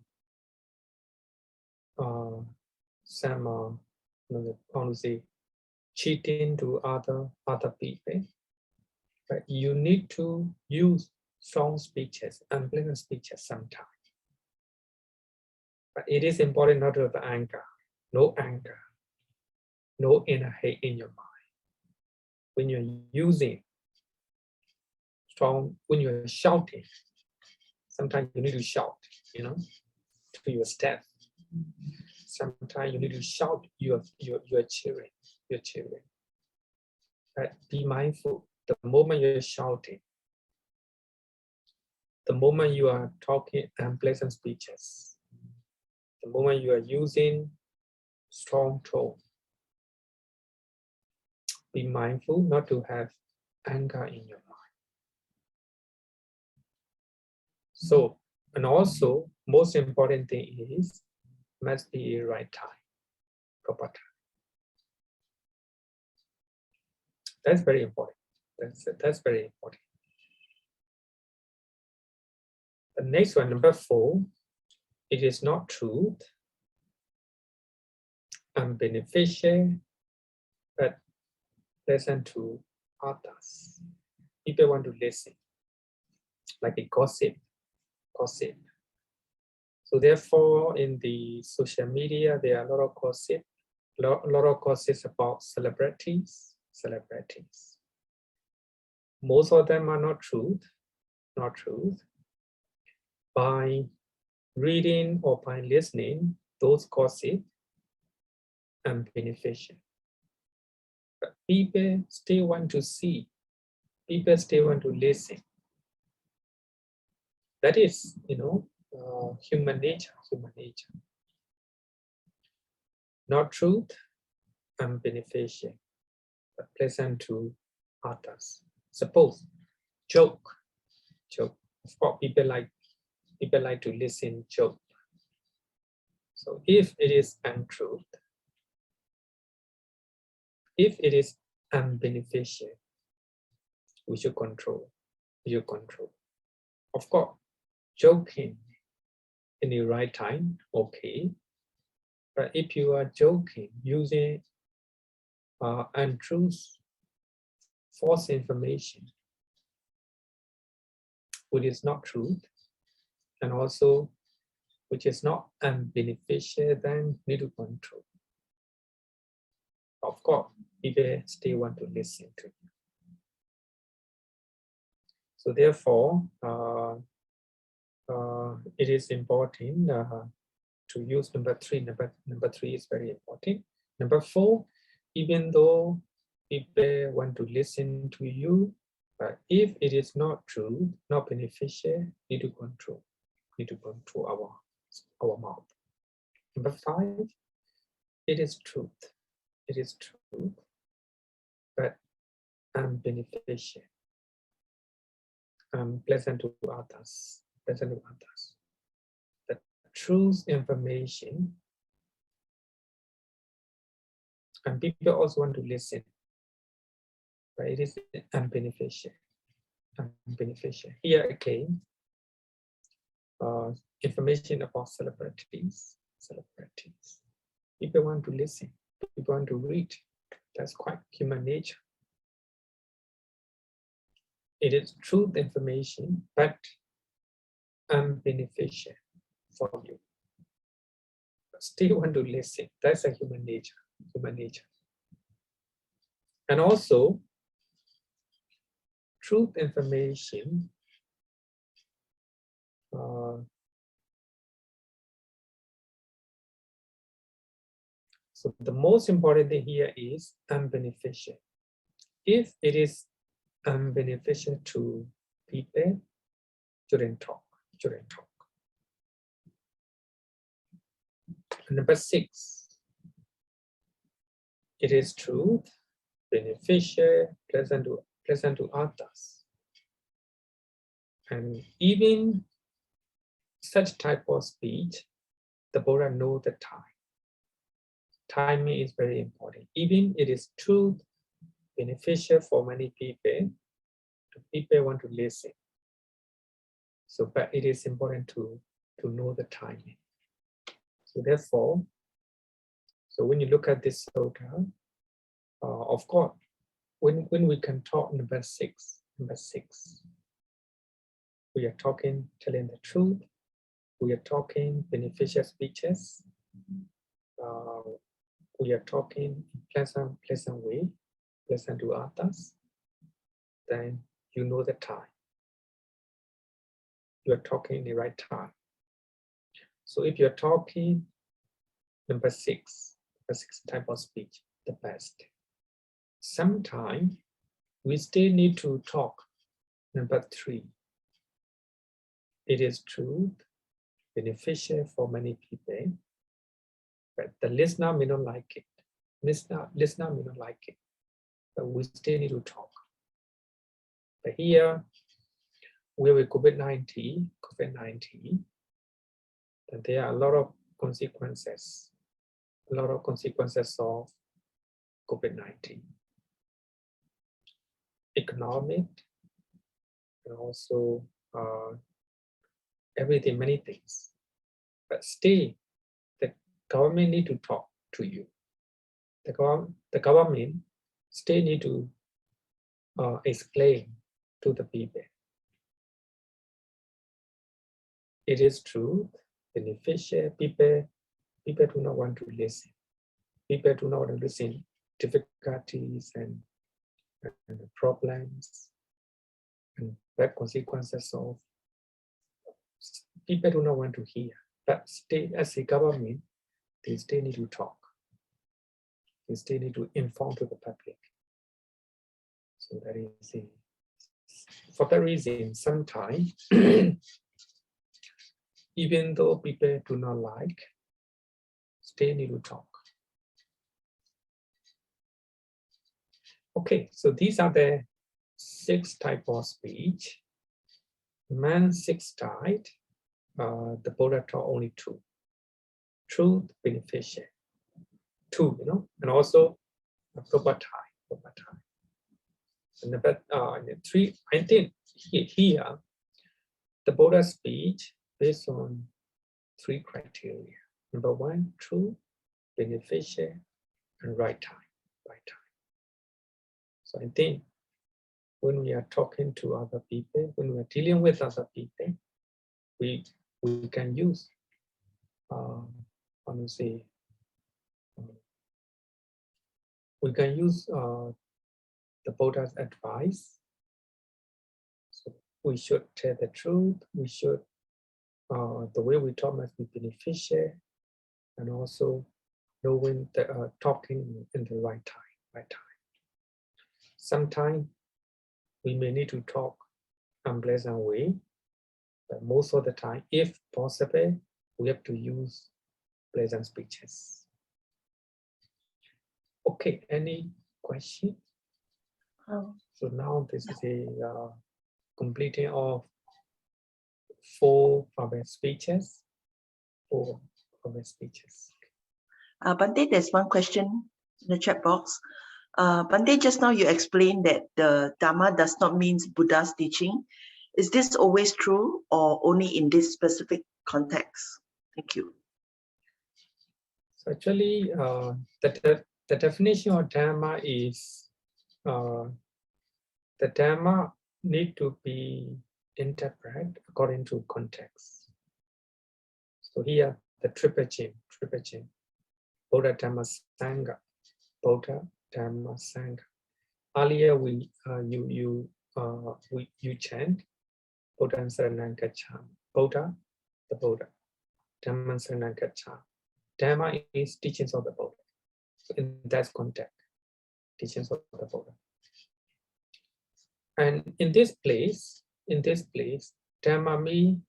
cheating to other people. But you need to use strong speeches, unpleasant speeches sometimes. But it is important not to have anger, no inner hate in your mind. When you're using strong, when you're shouting, sometimes you need to shout, to your staff. Sometimes you need to shout, you're cheering. But be mindful, the moment you're shouting, the moment you are talking unpleasant speeches, the moment you are using strong tone, be mindful not to have anger in your mind. So, and also, most important thing is, must be a right time, proper time. That's very important. That's very important. The next one, number 4, it is not truth, unbeneficial, but pleasant to others. People want to listen, like a gossip. So therefore, in the social media, there are a lot of gossip, lot of gossips about celebrities. Most of them are not truth. By reading or by listening, those gossip, and beneficial. But people still want to see. People still want to listen. That is, human nature, human nature. Not truth and beneficial, but pleasant to others. Suppose joke. Of course, people like to listen joke. So if it is untruth, if it is unbeneficial, we should control. Of course, joking in the right time, okay. But if you are joking using untruth, false information, which is not truth, and also which is not unbeneficial, then need to control. Of course, people still want to listen to you. So therefore, it is important to use number 3. Number 3 is very important. Number 4, even though people want to listen to you, but if it is not true, not beneficial, need to control our mouth. Number 5, it is truth. It is truth, but unbeneficial, pleasant to others. The truth information, and people also want to listen, but it is unbeneficial. Here again, information about celebrities. People want to listen. People want to read. That's quite human nature. It is truth information, but unbeneficial for you. But still want to listen. That's a human nature. And also, truth information so the most important thing here is unbeneficial. If it is unbeneficial to people, shouldn't talk. Number 6, it is truth, beneficial, pleasant to others. And even such type of speech, the Buddha knows the time. Timing is very important. Even it is truth, beneficial for many people, people want to listen. So, but it is important to know the timing. So therefore, when you look at this sutta, of course, when we can talk number 6, we are talking, telling the truth. We are talking beneficial speeches. We are talking pleasant way, pleasant to others. Then you know the time. You are talking in the right time. So if you're talking number 6 type of speech, the best. Sometimes we still need to talk number 3. It is truth, beneficial for many people, but the listener may not like it. Listener may not like it, but we still need to talk. But here, with COVID-19, and there are a lot of consequences of COVID-19. Economic, and also everything, many things. But still, the government need to talk to you. The government still need to explain to the people. It is true, beneficial. People do not want to listen. People do not want to listen. Difficulties and problems and bad consequences of. People do not want to hear. But still, as a government, they still need to talk. You still need to inform to the public. So that is it. For that reason, sometimes, even though people do not like, still need to talk. Okay, so these are the 6 types of speech. Man 6 types. The Buddha taught only 2. Truth, beneficial. 2, and also propagate. And the 3, I think here the Buddha speech based on 3 criteria. Number 1, truth, beneficial, and right time. So I think when we are talking to other people, when we are dealing with other people, we can use, we can use the Buddha's advice. So we should tell the truth. We should, the way we talk must be beneficial, and also knowing the talking in the right time. Sometimes we may need to talk unpleasant way, but most of the time, if possible, we have to use pleasant speeches. Okay, any question? So now this is a completing of 4 public speeches. 4 public speeches. Bhante, there's one question in the chat box. Bhante, just now you explained that the Dhamma does not mean Buddha's teaching. Is this always true or only in this specific context? Thank you. So actually, the definition of Dhamma is the Dhamma need to be interpreted according to context. So here, the triple chain, Buddha, Dhamma, Sangha, Buddha, Dhamma, Sangha. Earlier, you chant Buddha Saranam Gacchami. Buddha, the Buddha. Dhamma Saranam Gacchami. Dhamma is teachings of the Buddha. So in that context, teachings of the Buddha. And in this place, Dhamma means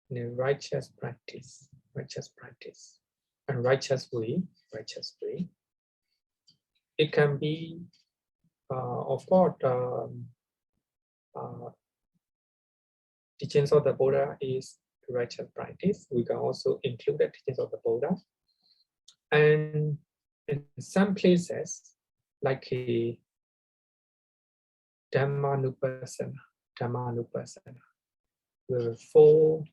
righteous practice, and righteous way. It can be, of course, teachings of the Buddha is righteous practice. We can also include the teachings of the Buddha. And in some places, like a Dhammānupassana, with 4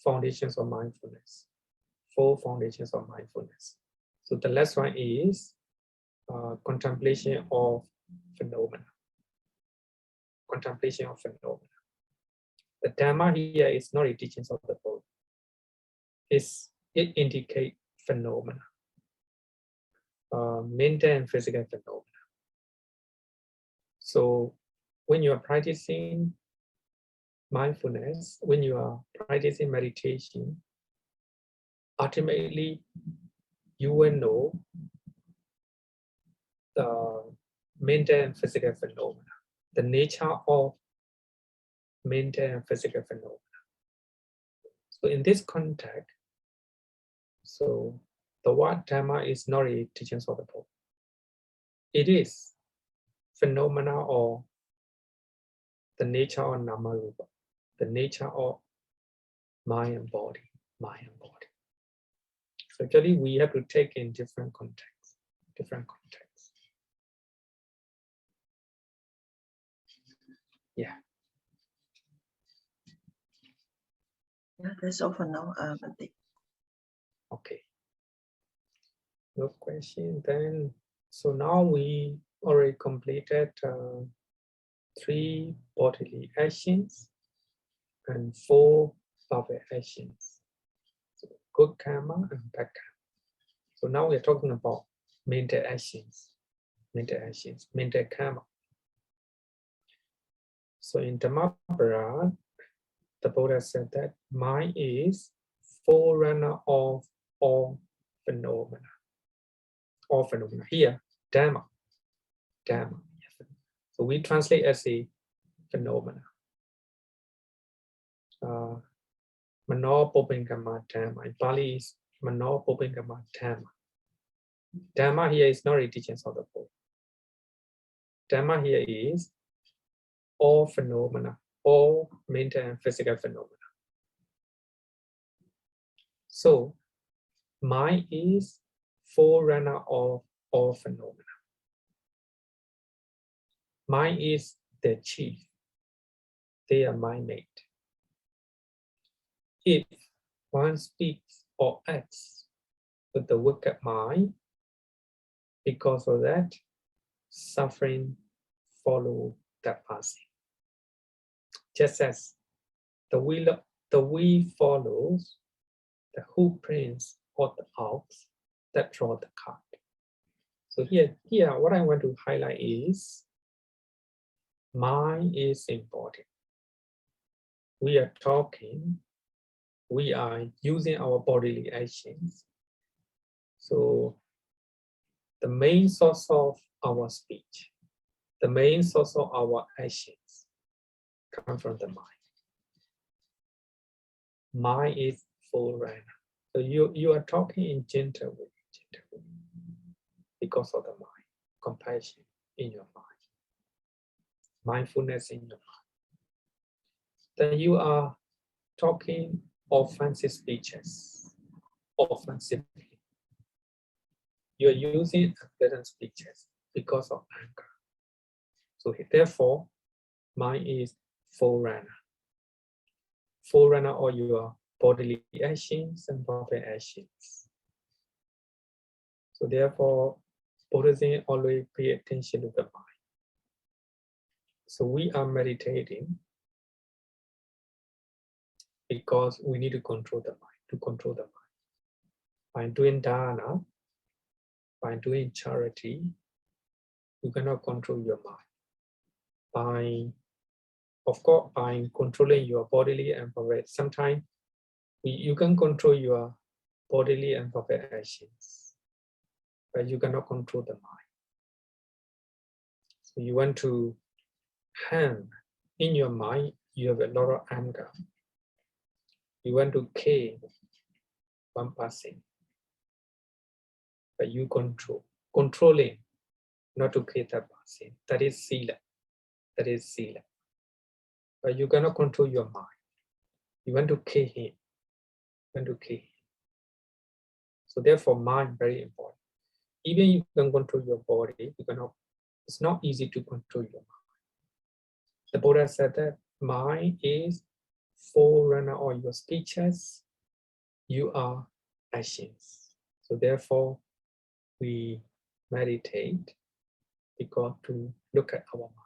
foundations of mindfulness. 4 foundations of mindfulness. So the last one is contemplation of phenomena. Contemplation of phenomena. The Dhamma here is not a teachings of the Buddha. It indicates phenomena, mental and physical phenomena. So when you are practicing mindfulness, when you are practicing meditation, ultimately you will know the mental and physical phenomena, the nature of mental and physical phenomena. So in this context, so the word Dhamma is not a teachings of the Buddha. It is phenomena or the nature of Namarupa, the nature of mind and body. So actually we have to take in different contexts. Yeah. Yeah, that's all for now, Bhante. Okay. No question then. So now we already completed 3 bodily actions and 4 perfect actions. So good karma and bad karma. So now we're talking about mental actions, mental karma. So in Dhammācariya, the Buddha said that mind is forerunner of all phenomena. All phenomena. Here, Dhamma. Dhamma. So we translate as a phenomena. Mano Popengama Dhamma. In Pali is Mano Popengama Dhamma. Dhamma here is not a teachings of the Buddha. Dhamma here is all phenomena, all mental and physical phenomena. So, mind is forerunner of all phenomena. Mind is the chief. They are mind-made. If one speaks or acts with the wicked mind, because of that, suffering follow that passing. Just as the wheel follows the hoof prints of the ox that draw the cart. So here, what I want to highlight is mind is important. We are talking, we are using our bodily actions. So the main source of our speech, the main source of our actions come from the mind. Mind is forerunner. So you are talking in gentle way, because of the mind, compassion in your mind, mindfulness in your mind. Then you are talking offensive speeches, offensively. You are using unpleasant speeches because of anger. So therefore, mind is forerunner. Forerunner of your bodily actions and perfect actions. So therefore, Buddhism always pay attention to the mind. So we are meditating because we need to control the mind, to control the mind. By doing dana, by doing charity, you cannot control your mind. Of course, by controlling your bodily and perfect, sometimes you can control your bodily and perfect actions, but you cannot control the mind. So you want to harm in your mind, you have a lot of anger. You want to kill one person, but you controlling not to kill that person. That is sila. That is sila. But you cannot control your mind. You want to kill him. You want to kill him. So therefore, mind very important. Even you can control your body, you cannot. It's not easy to control your mind. The Buddha said that mind is forerunner of your speeches. You are actions. So therefore, we meditate because to look at our mind.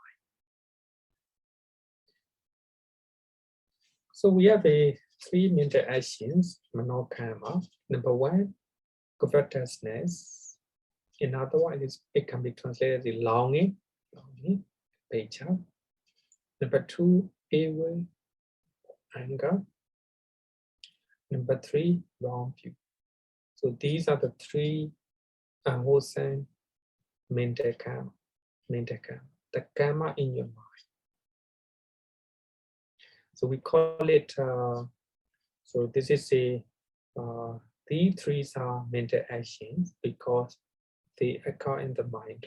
So we have three mental actions, manokamma. Number one, covetousness. Another one is it can be translated as longing, pecha. Number two, evil, anger. Number three, wrong view. So these are the three unwholesome mental karma. The karma in your mind. So we call it. So this is these three are mental actions because they occur in the mind.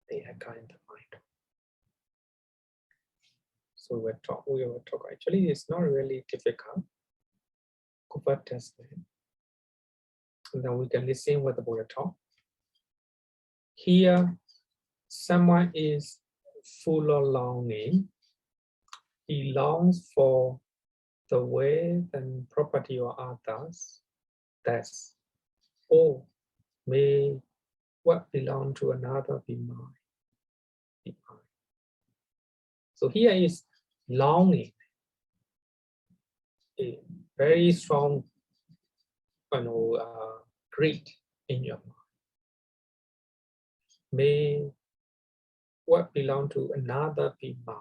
They occur in the mind. So we will talk. Actually, it's not really difficult. Covetousness. And then we can listen what the Buddha taught. Here, someone is full of longing. He longs for the wealth and property of others. That's all. May what belong to another be mine. Be mine. So here is longing. A very strong, greed in your mind. May what belong to another be mine.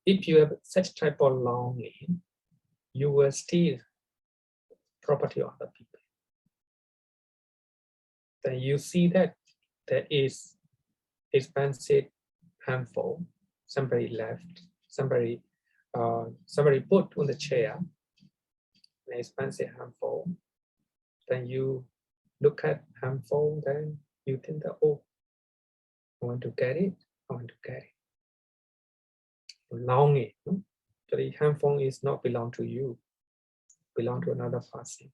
If you have such type of longing, you will steal property of other people. then you see that there is expensive, harmful, somebody left, somebody put on the chair, expensive, harmful, then you look at harmful, then you think that, oh, I want to get it, I want to get it. Longing, no? So the harmful is not belong to you, belong to another person.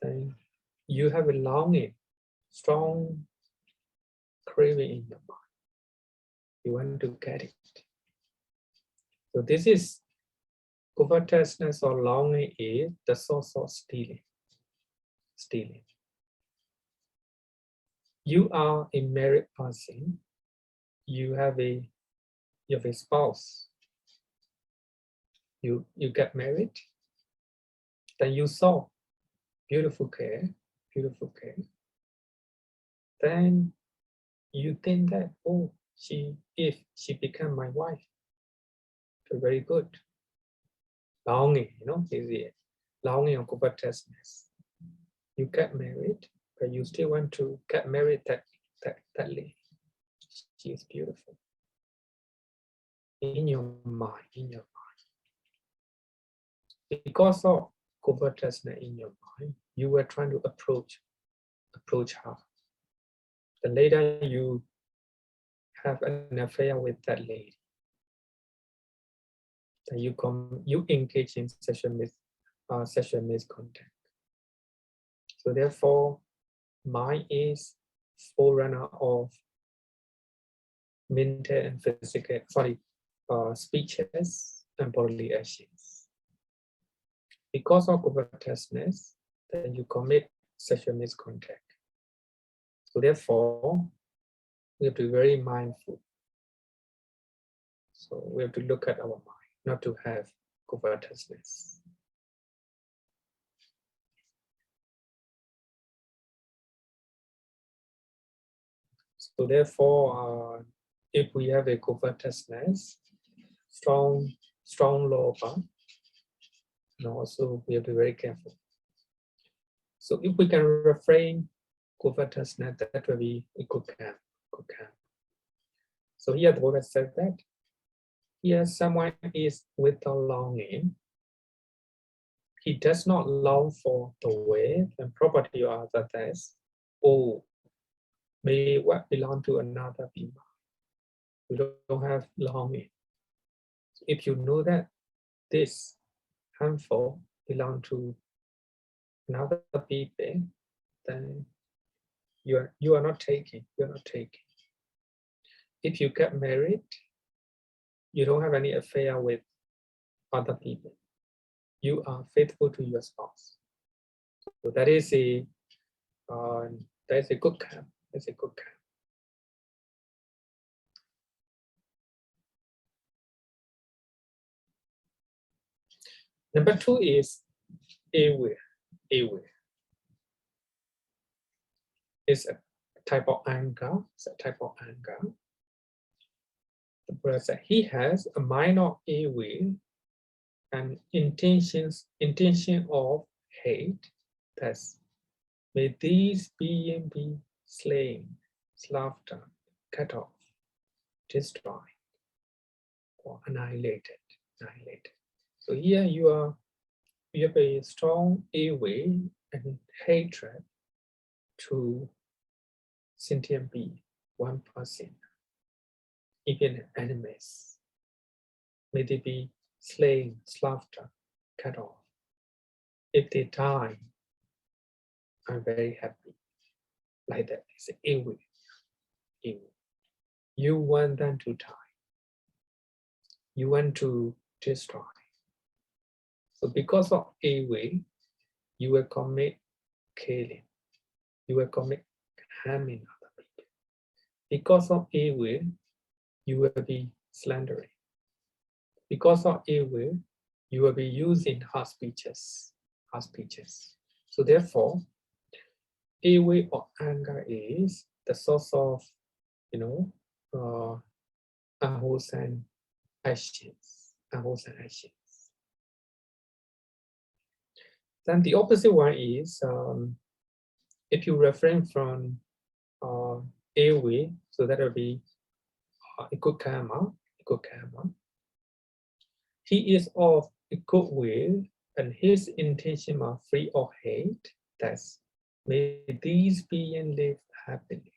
Then you have a longing, strong craving in your mind. You want to get it. So this is covetousness or longing is the source of stealing. Stealing. You are a married person. You have a spouse. You get married. Then you saw beautiful care. Then you think that, oh, if she become my wife, so very good. Longing, is it? Longing or covetousness. You get married, but you still want to get married that lady. She is beautiful. In your mind. Because of covetousness in your mind, you were trying to approach her. Then later you have an affair with that lady. Then you engage in sexual misconduct. So therefore, mind is forerunner of mental and physical, speeches and bodily actions. Because of covetousness, then you commit sexual misconduct. So therefore, we have to be very mindful. So we have to look at our mind, not to have covetousness. So therefore, if we have a covetousness, strong lobha, and also we have to be very careful. So if we can refrain covetousness, that will be a good camp. So here the Buddha said that here someone is without longing. He does not long for the way and property of others. Oh, may what belong to another be mine. We don't have longing. If you know that this harmful belong to another people, then you are not taking. You're not taking. If you get married, you don't have any affair with other people. You are faithful to your spouse. So that is a good camp. That's a good camp. Number 2 is aware. It's a type of anger. It's a type of anger. The Buddha said he has a mind of aware and intention of hate. Thus, may these beings be slain, slaughtered, cut off, destroyed, or annihilated. So here you have a strong aware and hatred to sentient being, one person, even enemies. May they be slain, slaughtered, cut off. If they die, I'm very happy. Like that, it's aware. You want them to die. You want to destroy. So because of aware, you will commit killing. You will commit harming other people. Because of aware, you will be slandering. Because of aware, you will be using harsh speeches. So therefore, aware or anger is the source of, unwholesome actions. Then the opposite one is if you refrain from ill will, so that will be good karma. Good karma. He is of good will, and his intention are free of hate. Thus, may these beings live happily.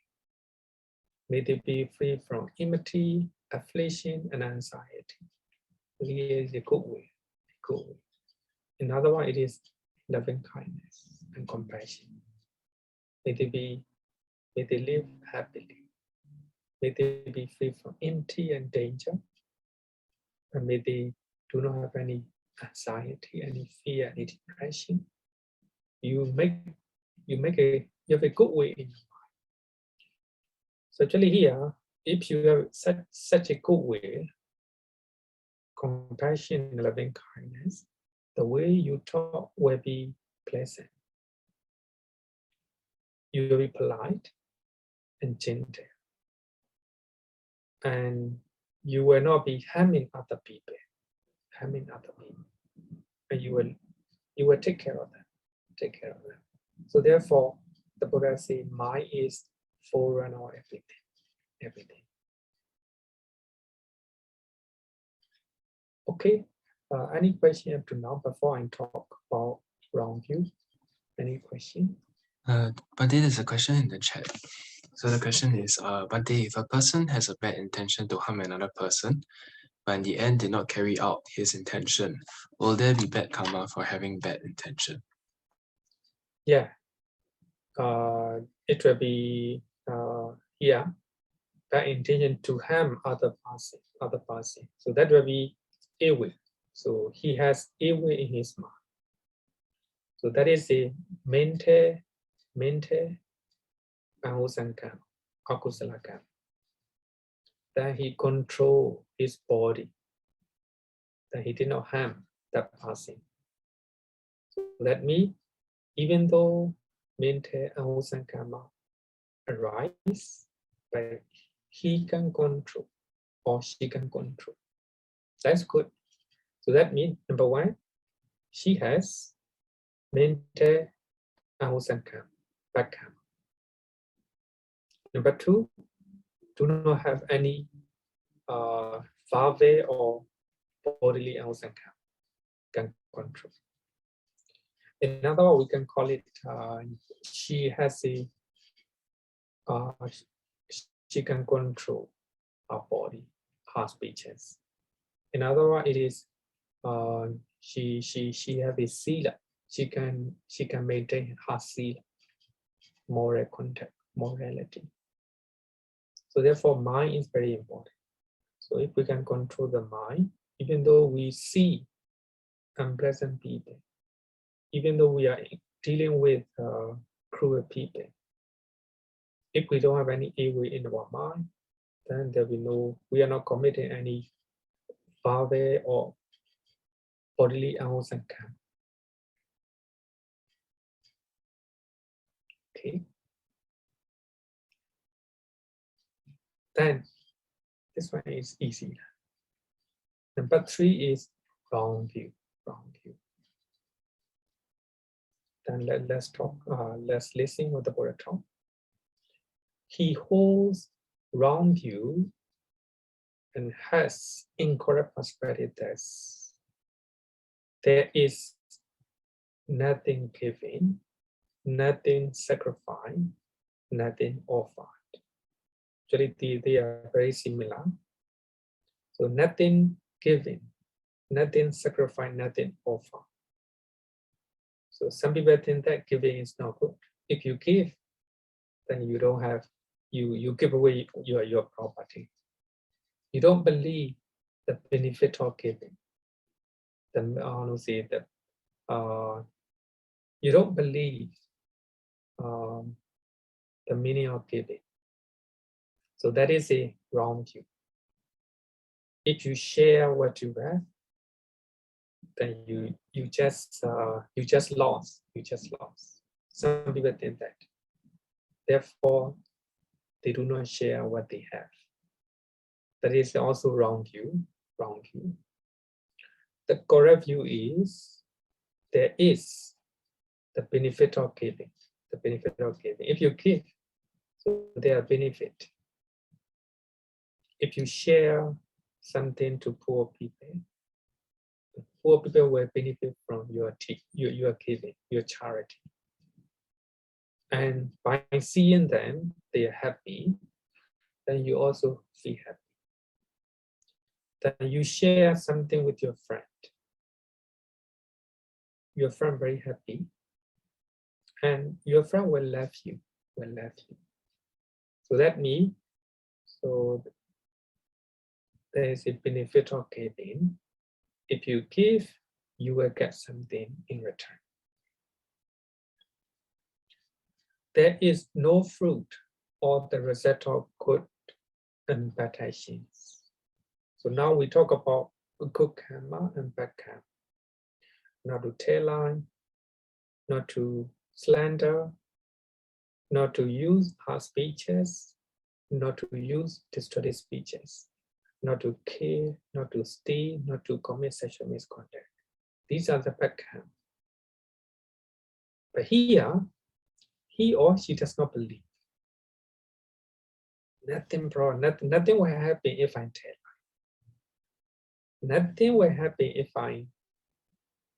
May they be free from enmity, affliction, and anxiety. Here is the good will. Good will. In other words, it is loving kindness and compassion. May they live happily. May they be free from enmity and danger. And may they do not have any anxiety, any fear, any depression. You have a good way in your mind. So actually here, if you have such a good way, compassion and loving kindness, the way you talk will be pleasant. You will be polite and gentle. And you will not be harming other people. And you will take care of them. Take care of them. So therefore, the Buddha says, mind is forerunner of everything. Okay. Any question up to now before I talk about wrong view? Any question? Bhante, there's a question in the chat. So the question is, Bhante, if a person has a bad intention to harm another person, but in the end did not carry out his intention, will there be bad karma for having bad intention? Yeah. It will be bad intention to harm other person. So that will be ill will. So he has ill will in his mind. So that is a mental ahusankam, akusalakam. That he control his body. That he did not harm that person. So that means even though mental ahusankama arise, but he can control or she can control. That's good. So that means number one, she has mental ahusankama, bad karma. Number two, do not have any vave or bodily ahusankama, can control. In other words, we can call it she has a she can control her body, her speeches. In other words, it is she have a sila. She can maintain her sila, moral contact, morality. So therefore, mind is very important. So if we can control the mind, even though we see unpleasant people, even though we are dealing with cruel people, if we don't have any evil in our mind, then there will be no, we are not committing any vave or bodily ahusankam. Okay. Then this one is easy. Number three is wrong view. Then let's talk. Let's listen what the Buddha talk. He holds wrong view and has incorrect perspective that there is nothing given, nothing sacrificed, nothing offered. Actually, they are very similar. So nothing given, nothing sacrificed, nothing offered. So some people think that giving is not good. If you give, then you don't have, you give away your property. You don't believe the benefit of giving. Then I want to say that you don't believe the meaning of giving. So that is a wrong view. If you share what you have, then you just lost. Some people think that. Therefore, they do not share what they have. That is also wrong view. The correct view is there is the benefit of giving. the benefit of giving. If you give, so there are benefit. If you share something to poor people will benefit from your giving, your charity. And by seeing them, they are happy, then you also feel happy. Then you share something with your friend very happy, and your friend will love you, So that means, there is a benefit of giving. If you give, you will get something in return. There is no fruit or the result of good and bad actions. So now we talk about good karma and bad karma. Not to tell lie, not to slander, not to use harsh speeches, not to use distorted speeches, not to kill, not to steal, not to commit sexual misconduct. These are the bad karma. But here, he or she does not believe. Nothing will happen if I tell. Nothing will happen if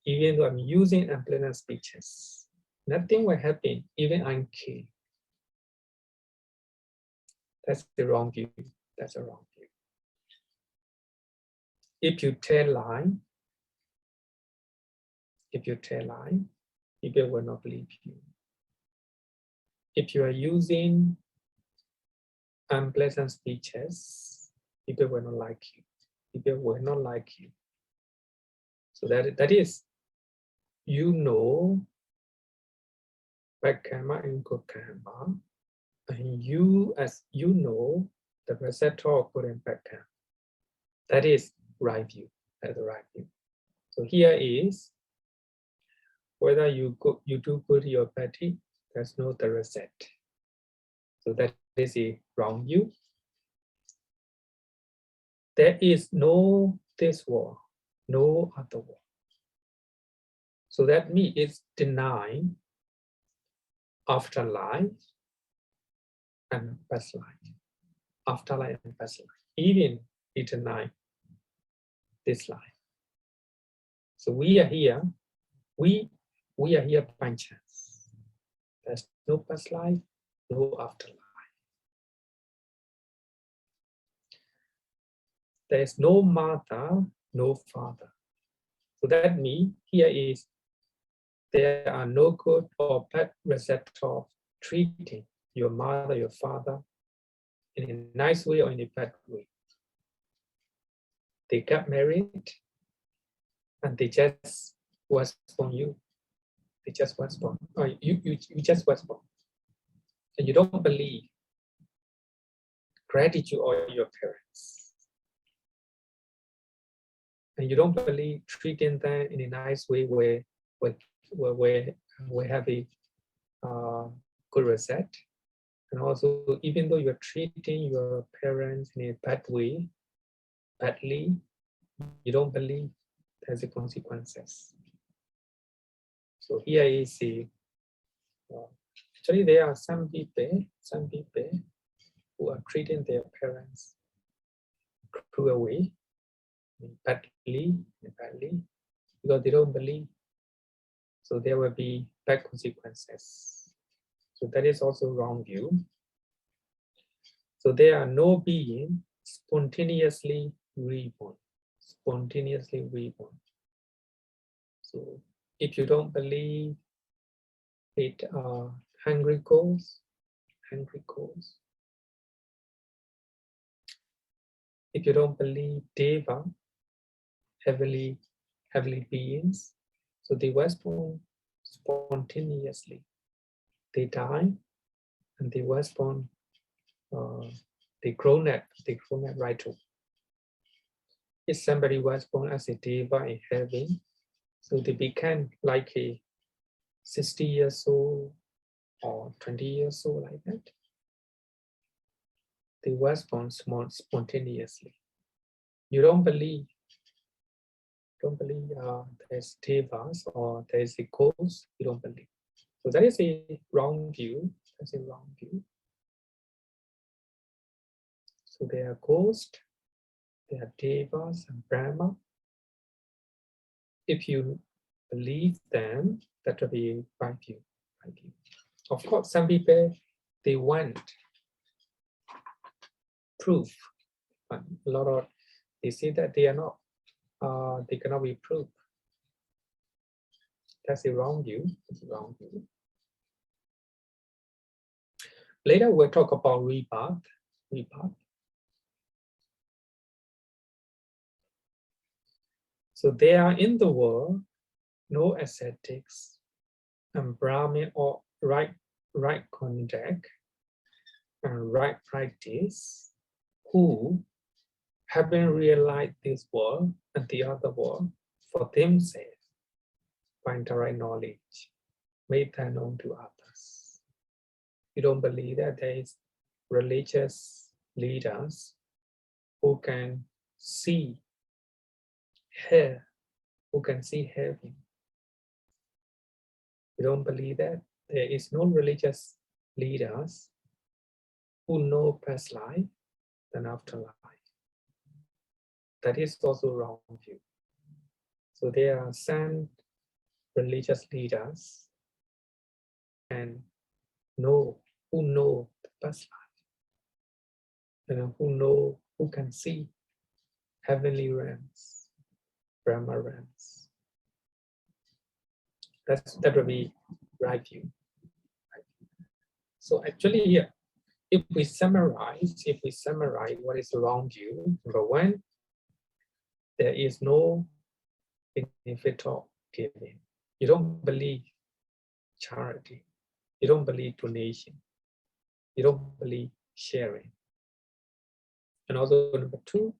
even though I'm using unpleasant speeches. Nothing will happen even I'm kill. That's the wrong view. That's a wrong view. If you tell lie, people will not believe you. If you are using unpleasant speeches, people will not like you. People will not like you. So that is, you know, bad karma and good karma, and you, as you know, the result of good and bad karma. That is right view. That's the right view. So here is whether you do good or bad deed, there's no the result. So that is a wrong view. There is no this world, no other world. So that means it's denying afterlife and past life. Afterlife and past life. Even it deny this life. So we are here. We are here by chance. There's no past life, no afterlife. There is no mother, no father. So that means here is there are no good or bad result of treating your mother, your father in a nice way or in a bad way. They got married and they just was born you. They just was born. Or you just was born. And you don't believe gratitude of your parents. And you don't believe treating them in a nice way where we have a good result. And also, even though you're treating your parents in a bad way, badly, you don't believe there's a consequences. So here is the, actually there are some people who are treating their parents cruel way, badly, because they don't believe. So there will be bad consequences. So that is also wrong view. So there are no being spontaneously reborn. Spontaneously reborn. So if you don't believe it, hungry ghosts. If you don't believe Deva, heavenly beings, so they were born spontaneously. They die, and they were born. They grown up right away. If somebody was born as a Deva in heaven, so they became like a 60 years old or 20 years old, like that. They were born spontaneously. You don't believe there's Devas or there's a ghost, you don't believe. So that is a wrong view. That's a wrong view. So they are ghosts, they are devas and Brahma. If you believe them, that will be right view. Right view. Of course, some people, they want proof. But a lot of, they say that they are not, they cannot be proved. That's a wrong view. That's a wrong view. Later, we'll talk about rebirth. Rebirth. So there are in the world no ascetics and Brahmin or right conduct and right practice who haven't realized this world and the other world for themselves by direct knowledge, made that known to others. You don't believe that there is religious leaders who can see hell, who can see heaven. You don't believe that there is no religious leaders who know past life and afterlife. That is also wrong view. So there are some religious leaders and who know the past life, and who can see heavenly realms, Brahma realms. That will be right view. So actually here, if we summarize what is the wrong view, number one, there is no benefit of giving. You don't believe charity. You don't believe donation. You don't believe sharing. And also number two,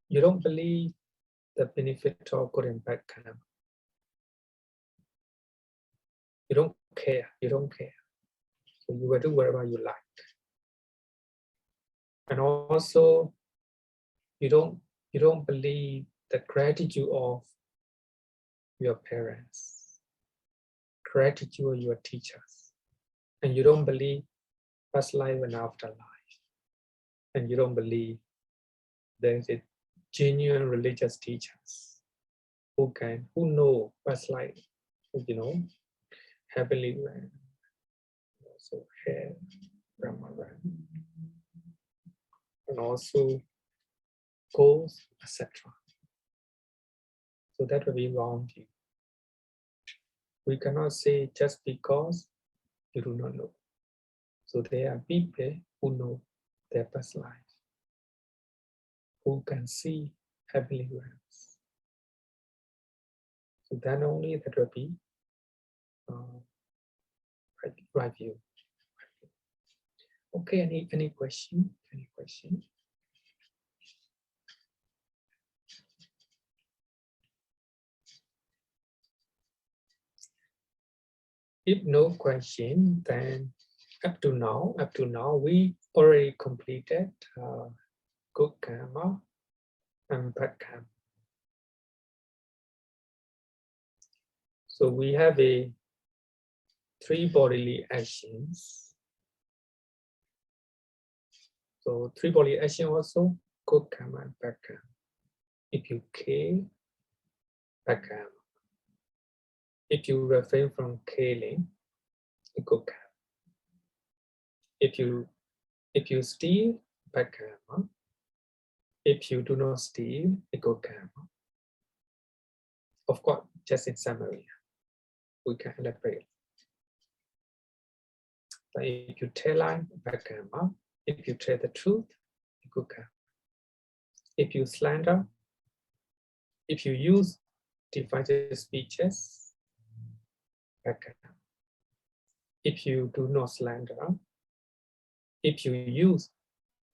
you don't believe the benefit of good and bad karma. You don't care. You don't care. So you will do whatever you like. And also, you don't believe the gratitude of your parents, gratitude of your teachers, and you don't believe past life and afterlife, and you don't believe there is a genuine religious teachers who know past life, heavenly realm, also hell, Brahma realm, and also ghosts, etc. So that will be wrong view. We cannot say just because you do not know. So there are people who know their past life, who can see heavenly realms. So then only that will be right view. Okay, any question? Any question? If no question, then up to now, we already completed good karma and bad karma. So we have three bodily actions. So three bodily action also, good karma and bad karma. If you kill, bad karma. If you refrain from killing, good karma. If you steal, bad karma. If you do not steal, good karma. Of course, just in summary, we can elaborate. But if you tell lies, bad karma. If you tell the truth, good karma. If you slander, if you use divisive speeches, bad karma. If you do not slander, if you use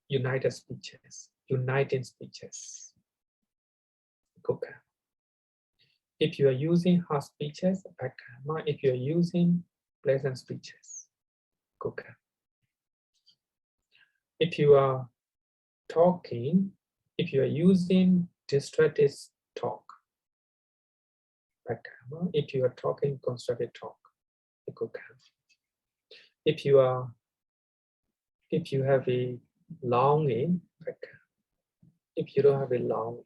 uniting speeches, good karma. If you are using harsh speeches, bad karma. If you are using pleasant speeches, good karma. If you are talking, if you are using distracted talk, bad karma. If you are talking constructive talk, a good karma. If you have a longing, bad karma. If you don't have a longing,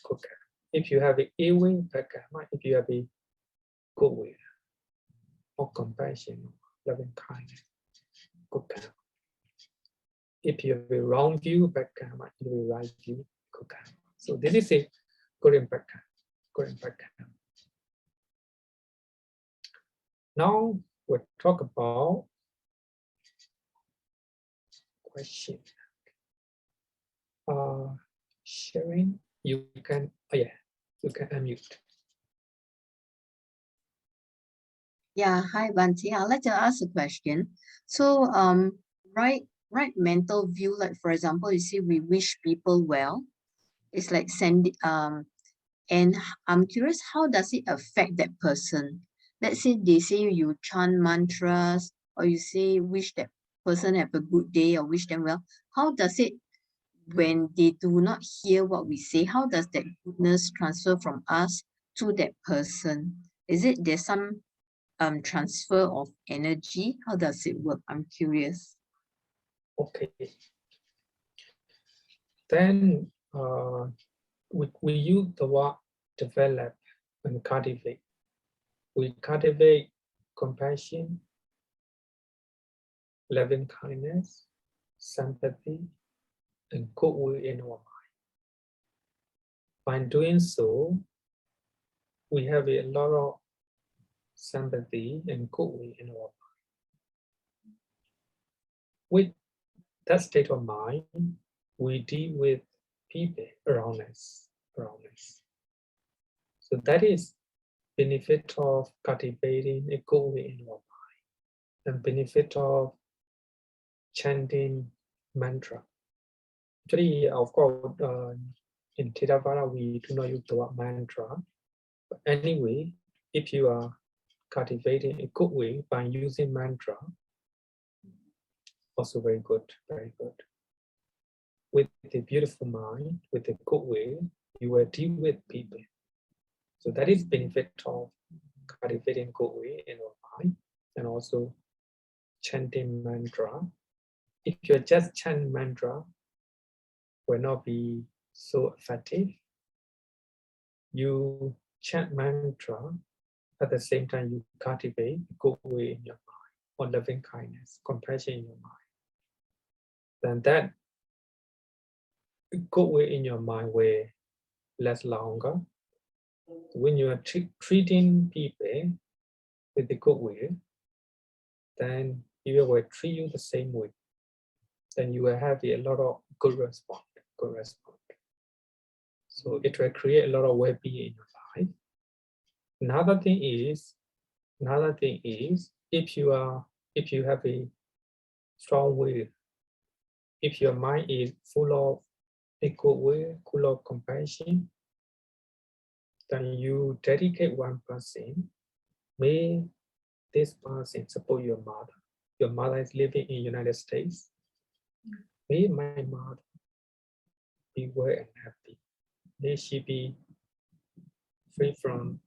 good karma. If you have a ill will, bad karma. If you have a good will or compassion, loving kindness, good karma. If you have a wrong view, bad karma. If you have a right view, good karma. So this is a good and bad karma. Good and bad karma. Now we'll talk about question. Sharing, you can, you can unmute. Yeah, hi Bhante. I'd like to ask a question. So, right mental view, like for example, you see, we wish people well. It's like and I'm curious, how does it affect that person? Let's say they say you chant mantras, or you say wish that person have a good day or wish them well. How does it, when they do not hear what we say, how does that goodness transfer from us to that person? Is it there's some transfer of energy? How does it work? I'm curious. Okay. Then we use the word develop and cultivate. We cultivate compassion, loving kindness, sympathy, and goodwill in our mind. By doing so, we have a lot of sympathy and goodwill in our mind. With that state of mind, we deal with people around us. So that is benefit of cultivating a goodwill in our mind, and benefit of chanting mantra. Actually, of course, in Theravada, we do not use the word mantra. But anyway, if you are cultivating a goodwill by using mantra, also very good, very good. With a beautiful mind, with a goodwill, you will deal with people. So that is benefit of cultivating goodwill in our mind, and also chanting mantra. If you just chant mantra, will not be so effective. You chant mantra, at the same time you cultivate goodwill in your mind, or loving kindness, compassion in your mind. Then that goodwill in your mind will last longer. When you are treating people with the goodwill, then people will treat you the same way. Then you will have a lot of good response. So it will create a lot of well-being in your life. Another thing is, if you have a strong will, if your mind is full of a goodwill, full of compassion, then you dedicate one person. May this person support your mother. Your mother is living in United States. May my mother be well and happy. May she be free from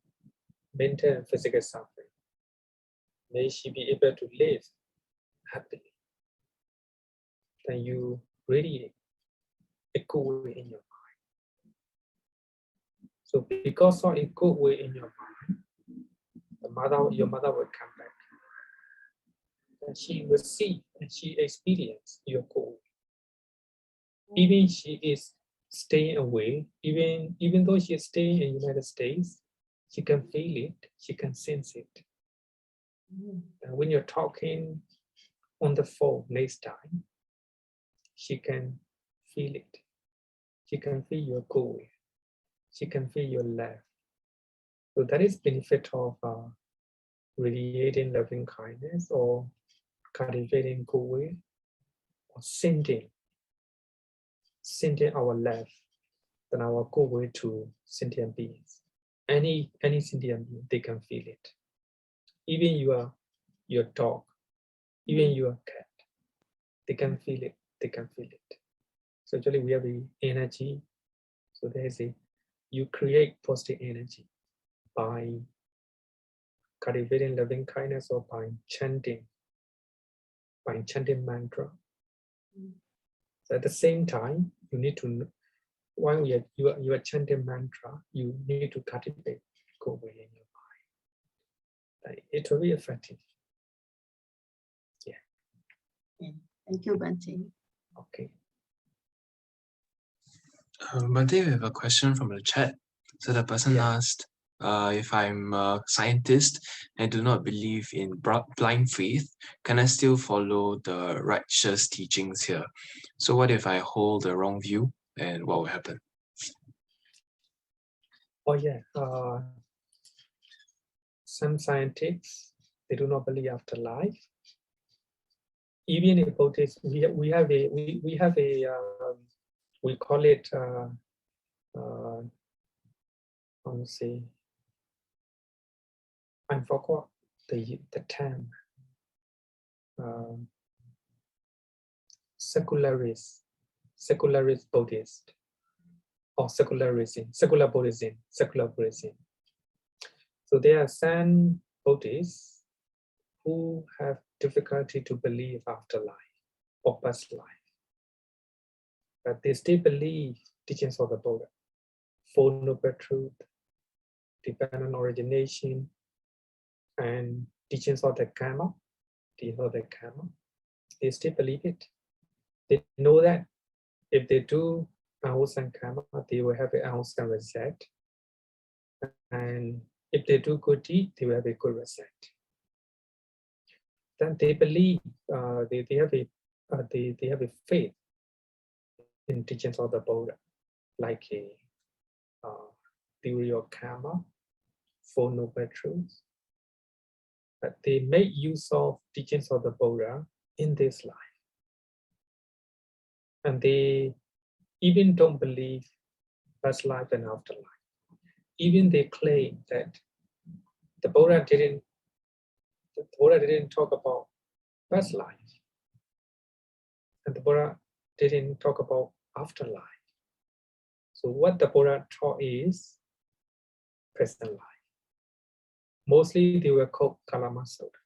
mental and physical suffering. May she be able to live happily. Then you radiate a good way in your mind. So because of a good way in your mind, your mother will come back. And she will see and she experience your good way. Even she is staying away, even though she is staying in the United States, she can feel it, she can sense it. And when you're talking on the phone next time, she can feel it. She can feel your goal. She can feel your love. So that is benefit of radiating loving kindness, or cultivating goodwill, or sending our love and our goodwill to sentient beings. Any sentient being, they can feel it. Even your dog, even your cat, they can feel it. They can feel it. So actually, we have the energy. So you create positive energy by cultivating loving kindness or by chanting mantra. So at the same time, you need to, while you are chanting mantra, you need to cultivate goodwill in your mind. It will be effective. Yeah. Thank you, Bhante. Okay. Bhante, we have a question from the chat. So the person asked, if I'm a scientist and do not believe in blind faith, can I still follow the righteous teachings here? So what if I hold the wrong view, and what will happen? Oh yeah. Some scientists, they do not believe afterlife. Even in Buddhist, we have a we call it say, I forgot the term. Secularist Buddhist, or secular Buddhism. So there are some Buddhists who have difficulty to believe afterlife or past life, but they still believe teachings of the Buddha, Four Noble Truth, dependent origination, and teachings of the Kamma. They still believe it. They know that if they do ahos and Kamma, they will have an ahos and result. And if they do good deed, they will have a good result. Then they believe, they have a faith in teachings of the Buddha, like a theory of Kamma, Four Noble Truths. But they make use of teachings of the Buddha in this life. And they even don't believe past life and afterlife. Even they claim that the Buddha didn't talk about past life, and the Buddha didn't talk about afterlife. So what the Buddha taught is present life. Mostly they were called Kalama Sutra.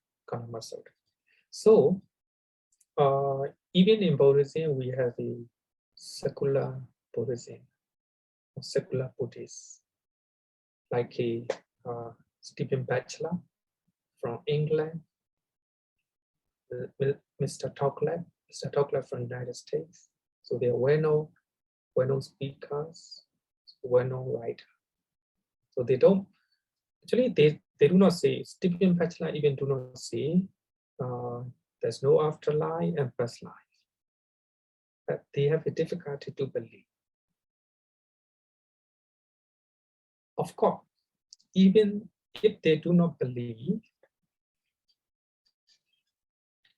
So even in Buddhism, we have a secular Buddhism, or secular Buddhists, like a Stephen Batchelor from England, Mr. Tokler from the United States. So they are well-known speakers, well-known writers. So they don't, actually they do not say, Stephen Batchelor even do not say there's no afterlife and past life. But they have a difficulty to believe. Of course, even if they do not believe,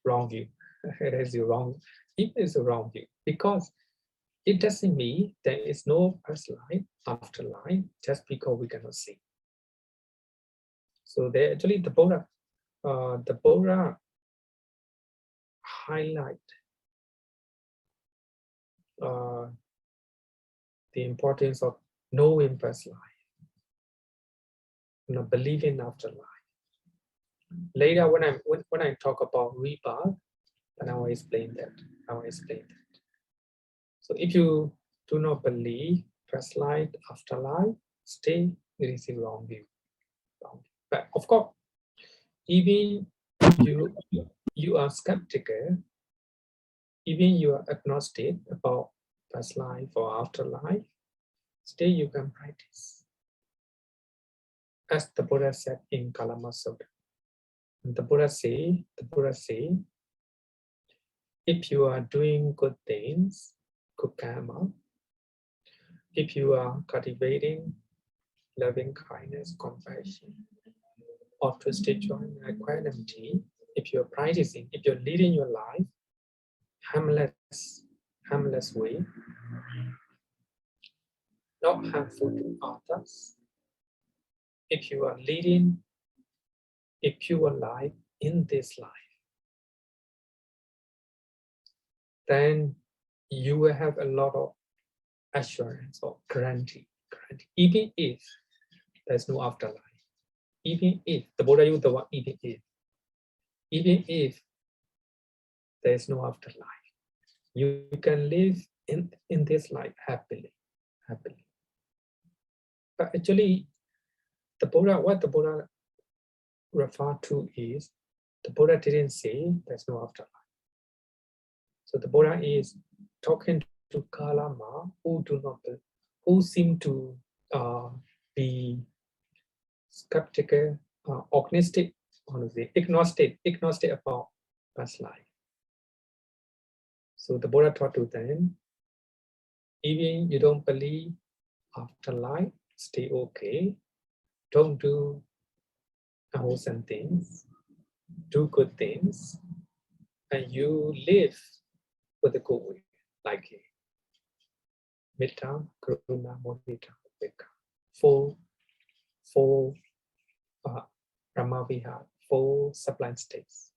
wrong view. It is a wrong view, because it doesn't mean there is no past life, afterlife, just because we cannot see. So they actually the Buddha highlight the importance of knowing past life, believing afterlife. Later, when I talk about rebirth, then I will explain that. So if you do not believe past life, afterlife, it is a wrong view. But of course, even you are skeptical, even you are agnostic about past life or afterlife, still you can practice. As the Buddha said in Kalama Sutra. The Buddha say, if you are doing good things, good karma, if you are cultivating loving kindness, compassion, altruistic joy, and equanimity, if you're practicing, if you're leading your life harmless way, not harmful to others, if you are leading a pure life in this life, then you will have a lot of assurance or guarantee, even if there's no afterlife, even if the Buddha used the word even if there is no afterlife, you can live in this life happily. But actually, what the Buddha referred to is, the Buddha didn't say there's no afterlife. So the Buddha is talking to Kalama who seem to be skeptical, agnostic about past life. So the Buddha taught to them, even you don't believe afterlife, stay okay. Don't do unwholesome things. Do good things. And you live with a good way, like Metta, Karuna, Mudita, Upekka. Four Brahma Vihara, 4 sublime states.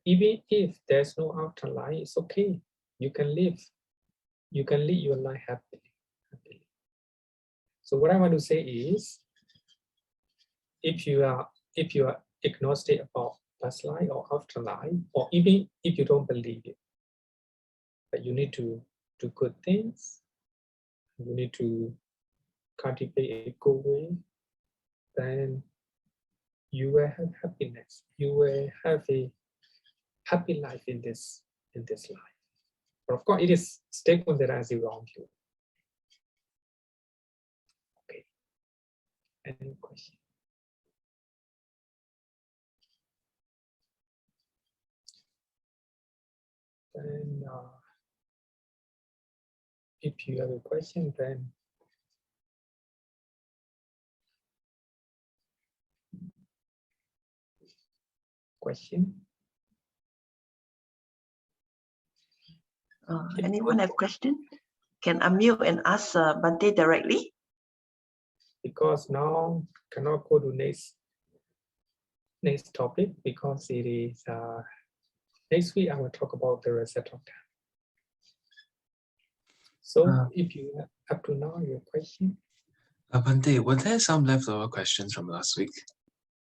Even if there's no afterlife, it's okay. You can live your life happily. So what I want to say is, if you are agnostic about past life or afterlife, or even if you don't believe it, but you need to do good things, you need to cultivate a good way, then you will have happiness. You will have a happy life in this life. But of course, it is statement that has around you. Okay. Any question? Then, if you have a question, then question. Anyone have question? Can unmute and ask Bhante directly. Because now cannot go to next topic, because it is next week I will talk about the reset of time. So if you have up to now your question. Bhante, were there some leftover questions from last week?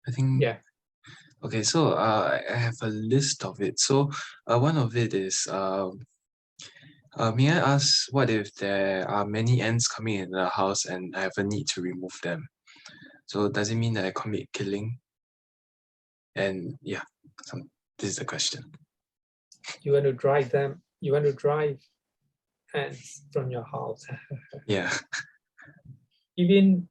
I think. Yeah. Okay, so I have a list of it. So one of it is, may I ask, what if there are many ants coming in the house and I have a need to remove them? So does it mean that I commit killing? And yeah, this is the question. You want to drive them, you want to drive ants from your house. Yeah. Even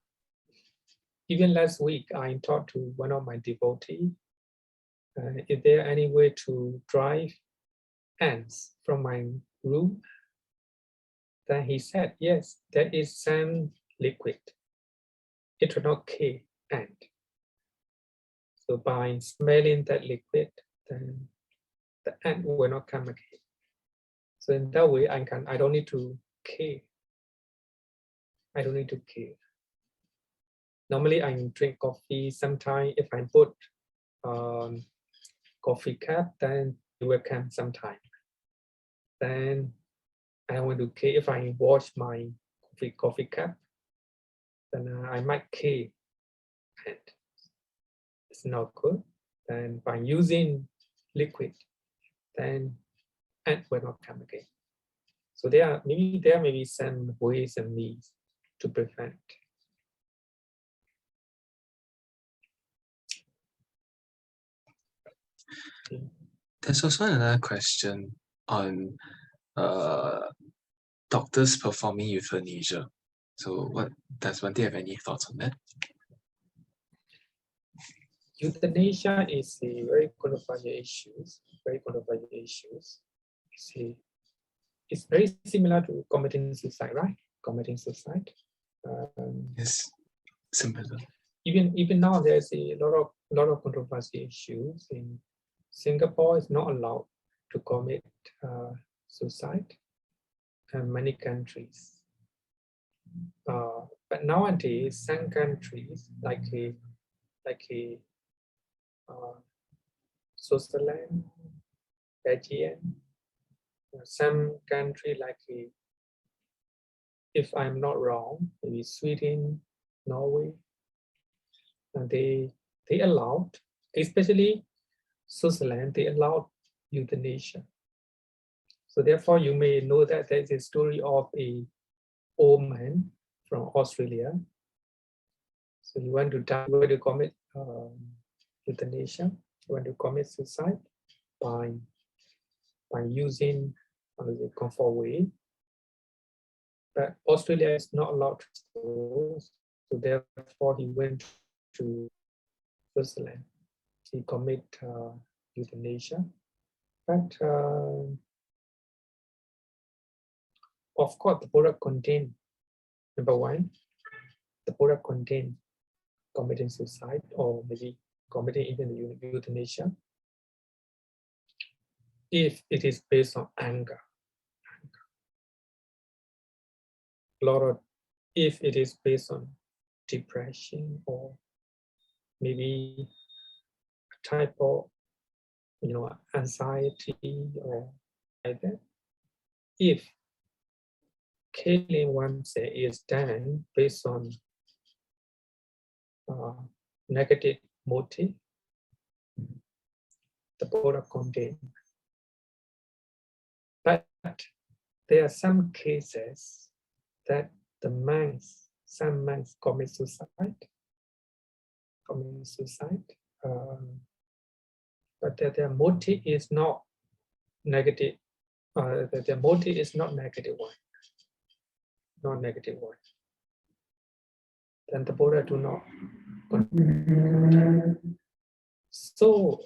last week, I talked to one of my devotees. Is there any way to drive ants from my room? Then he said, yes, there is some liquid. It will not kill ant. So by smelling that liquid, then the ant will not come again. So in that way, I don't need to kill. I don't need to kill. Normally, I drink coffee. Sometimes, if I put coffee cup, then it will come sometime. Then I want to kill. If I wash my coffee cup, then I might kill ant. It's not good. Then by using liquid, then ant will not come again. So there may be some ways and means to prevent. There's also another question on doctors performing euthanasia. So what does Bhante have any thoughts on that? Euthanasia is a very controversial issue. It's very similar to committing suicide, right? Committing suicide. Yes, similar. Even now, there's a lot of controversial issues. In Singapore, it's not allowed to commit suicide, and many countries. But nowadays, some countries like Switzerland, Belgium, some country like if I'm not wrong, maybe Sweden, Norway, and they allowed, especially Switzerland, they allowed euthanasia. So therefore, you may know that there is a story of a old man from Australia. So you want to die, you want to commit euthanasia, you want to commit suicide by using the comfort way. But Australia is not allowed to do so therefore he went to Switzerland. He commit euthanasia. But of course, the product contain, number one, the product contain committing suicide or maybe committing even euthanasia if it is based on anger. If it is based on depression or maybe a type of anxiety or like that. If killing oneself is done based on negative motive, the product contain. But there are some cases that some monks commit suicide, but their motive is not negative. Their motive is not negative one. Not negative one. Then the Buddha do not. So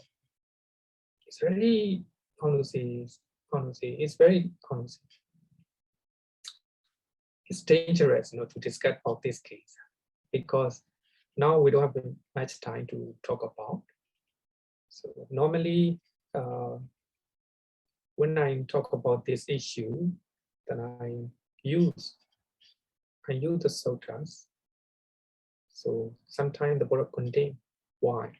it's really it's very it's dangerous, to discuss about this case because now we don't have much time to talk about. So normally, when I talk about this issue, then I use the sutras. So sometimes the Buddha contain. Why?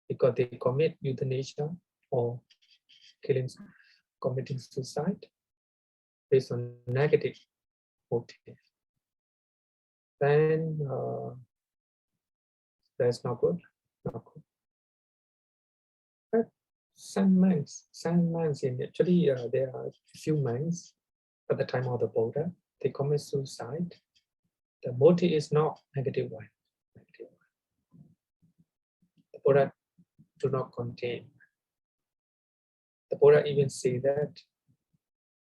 Because they commit euthanasia or committing suicide based on negative motive. Then that's not good. Not good. But some monks in actually there are a few monks at the time of the Buddha, they commit suicide. The motive is not negative one. The Buddha do not contain. The Buddha even say that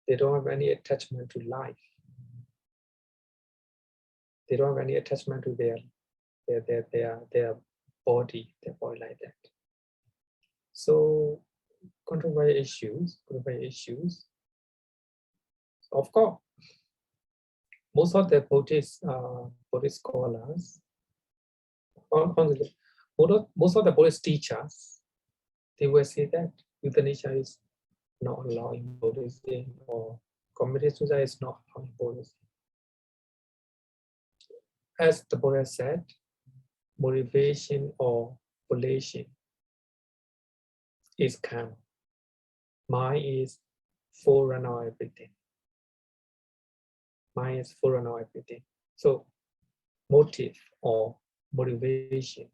they don't have any attachment to life. They don't have any attachment to their body like that. So controversial issues. Of course, most of the Buddhist scholars, most of the Buddhist teachers, they will say that euthanasia is not allowed in Buddhism or committed suicide is not allowed in Buddhism. As the Buddha said, motivation or volition is Kamma. Mind is forerunner of everything. Mind is forerunner of everything. So motive or motivation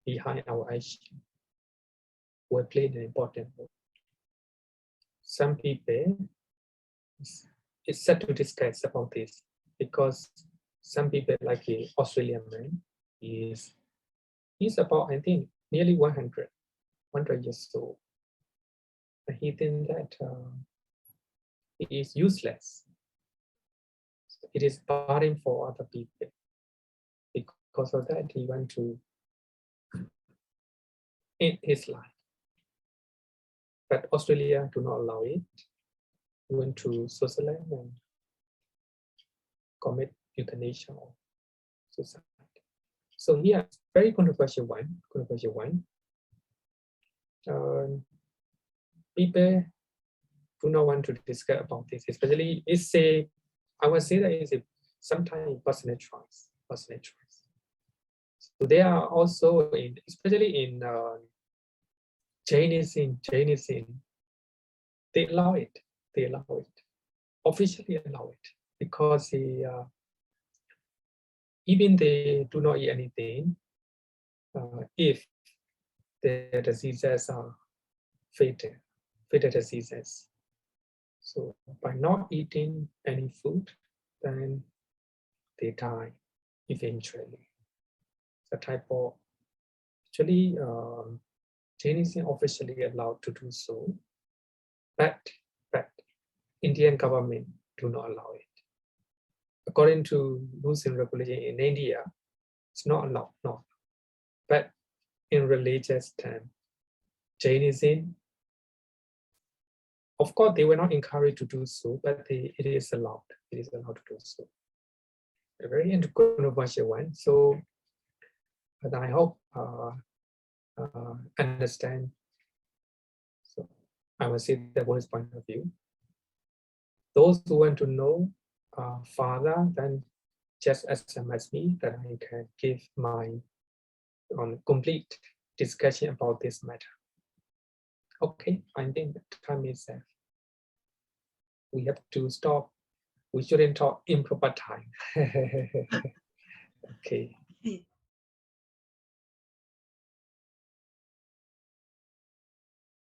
behind our action will play an important role. Some people, it's sad to discuss about this because some people like the Australian man he's about, I think, nearly 100 years old. And he thinks that it is useless. It is burden for other people. Because of that, he went to end his life. But Australia do not allow it. He went to Switzerland and commit euthanasia or suicide. So here, very controversial one. People do not want to discuss about this, especially I would say that it's sometimes personal choice. So they are also especially in Jainism, they allow it. Officially allow it because even they do not eat anything, if the diseases are fatal diseases. So by not eating any food, then they die eventually. The type of, actually, Jainism officially allowed to do so, but Indian government do not allow it. According to Muslim regulation in India, it's not allowed, no. But in religious terms, Jainism, of course, they were not encouraged to do so, but it is allowed. It is allowed to do so. A very controversial one. So, but I hope understand. So I will say the Buddhist point of view. Those who want to know further, then just SMS me that I can give my complete discussion about this matter. Okay, I think the time is up. We have to stop. We shouldn't talk improper time. Okay.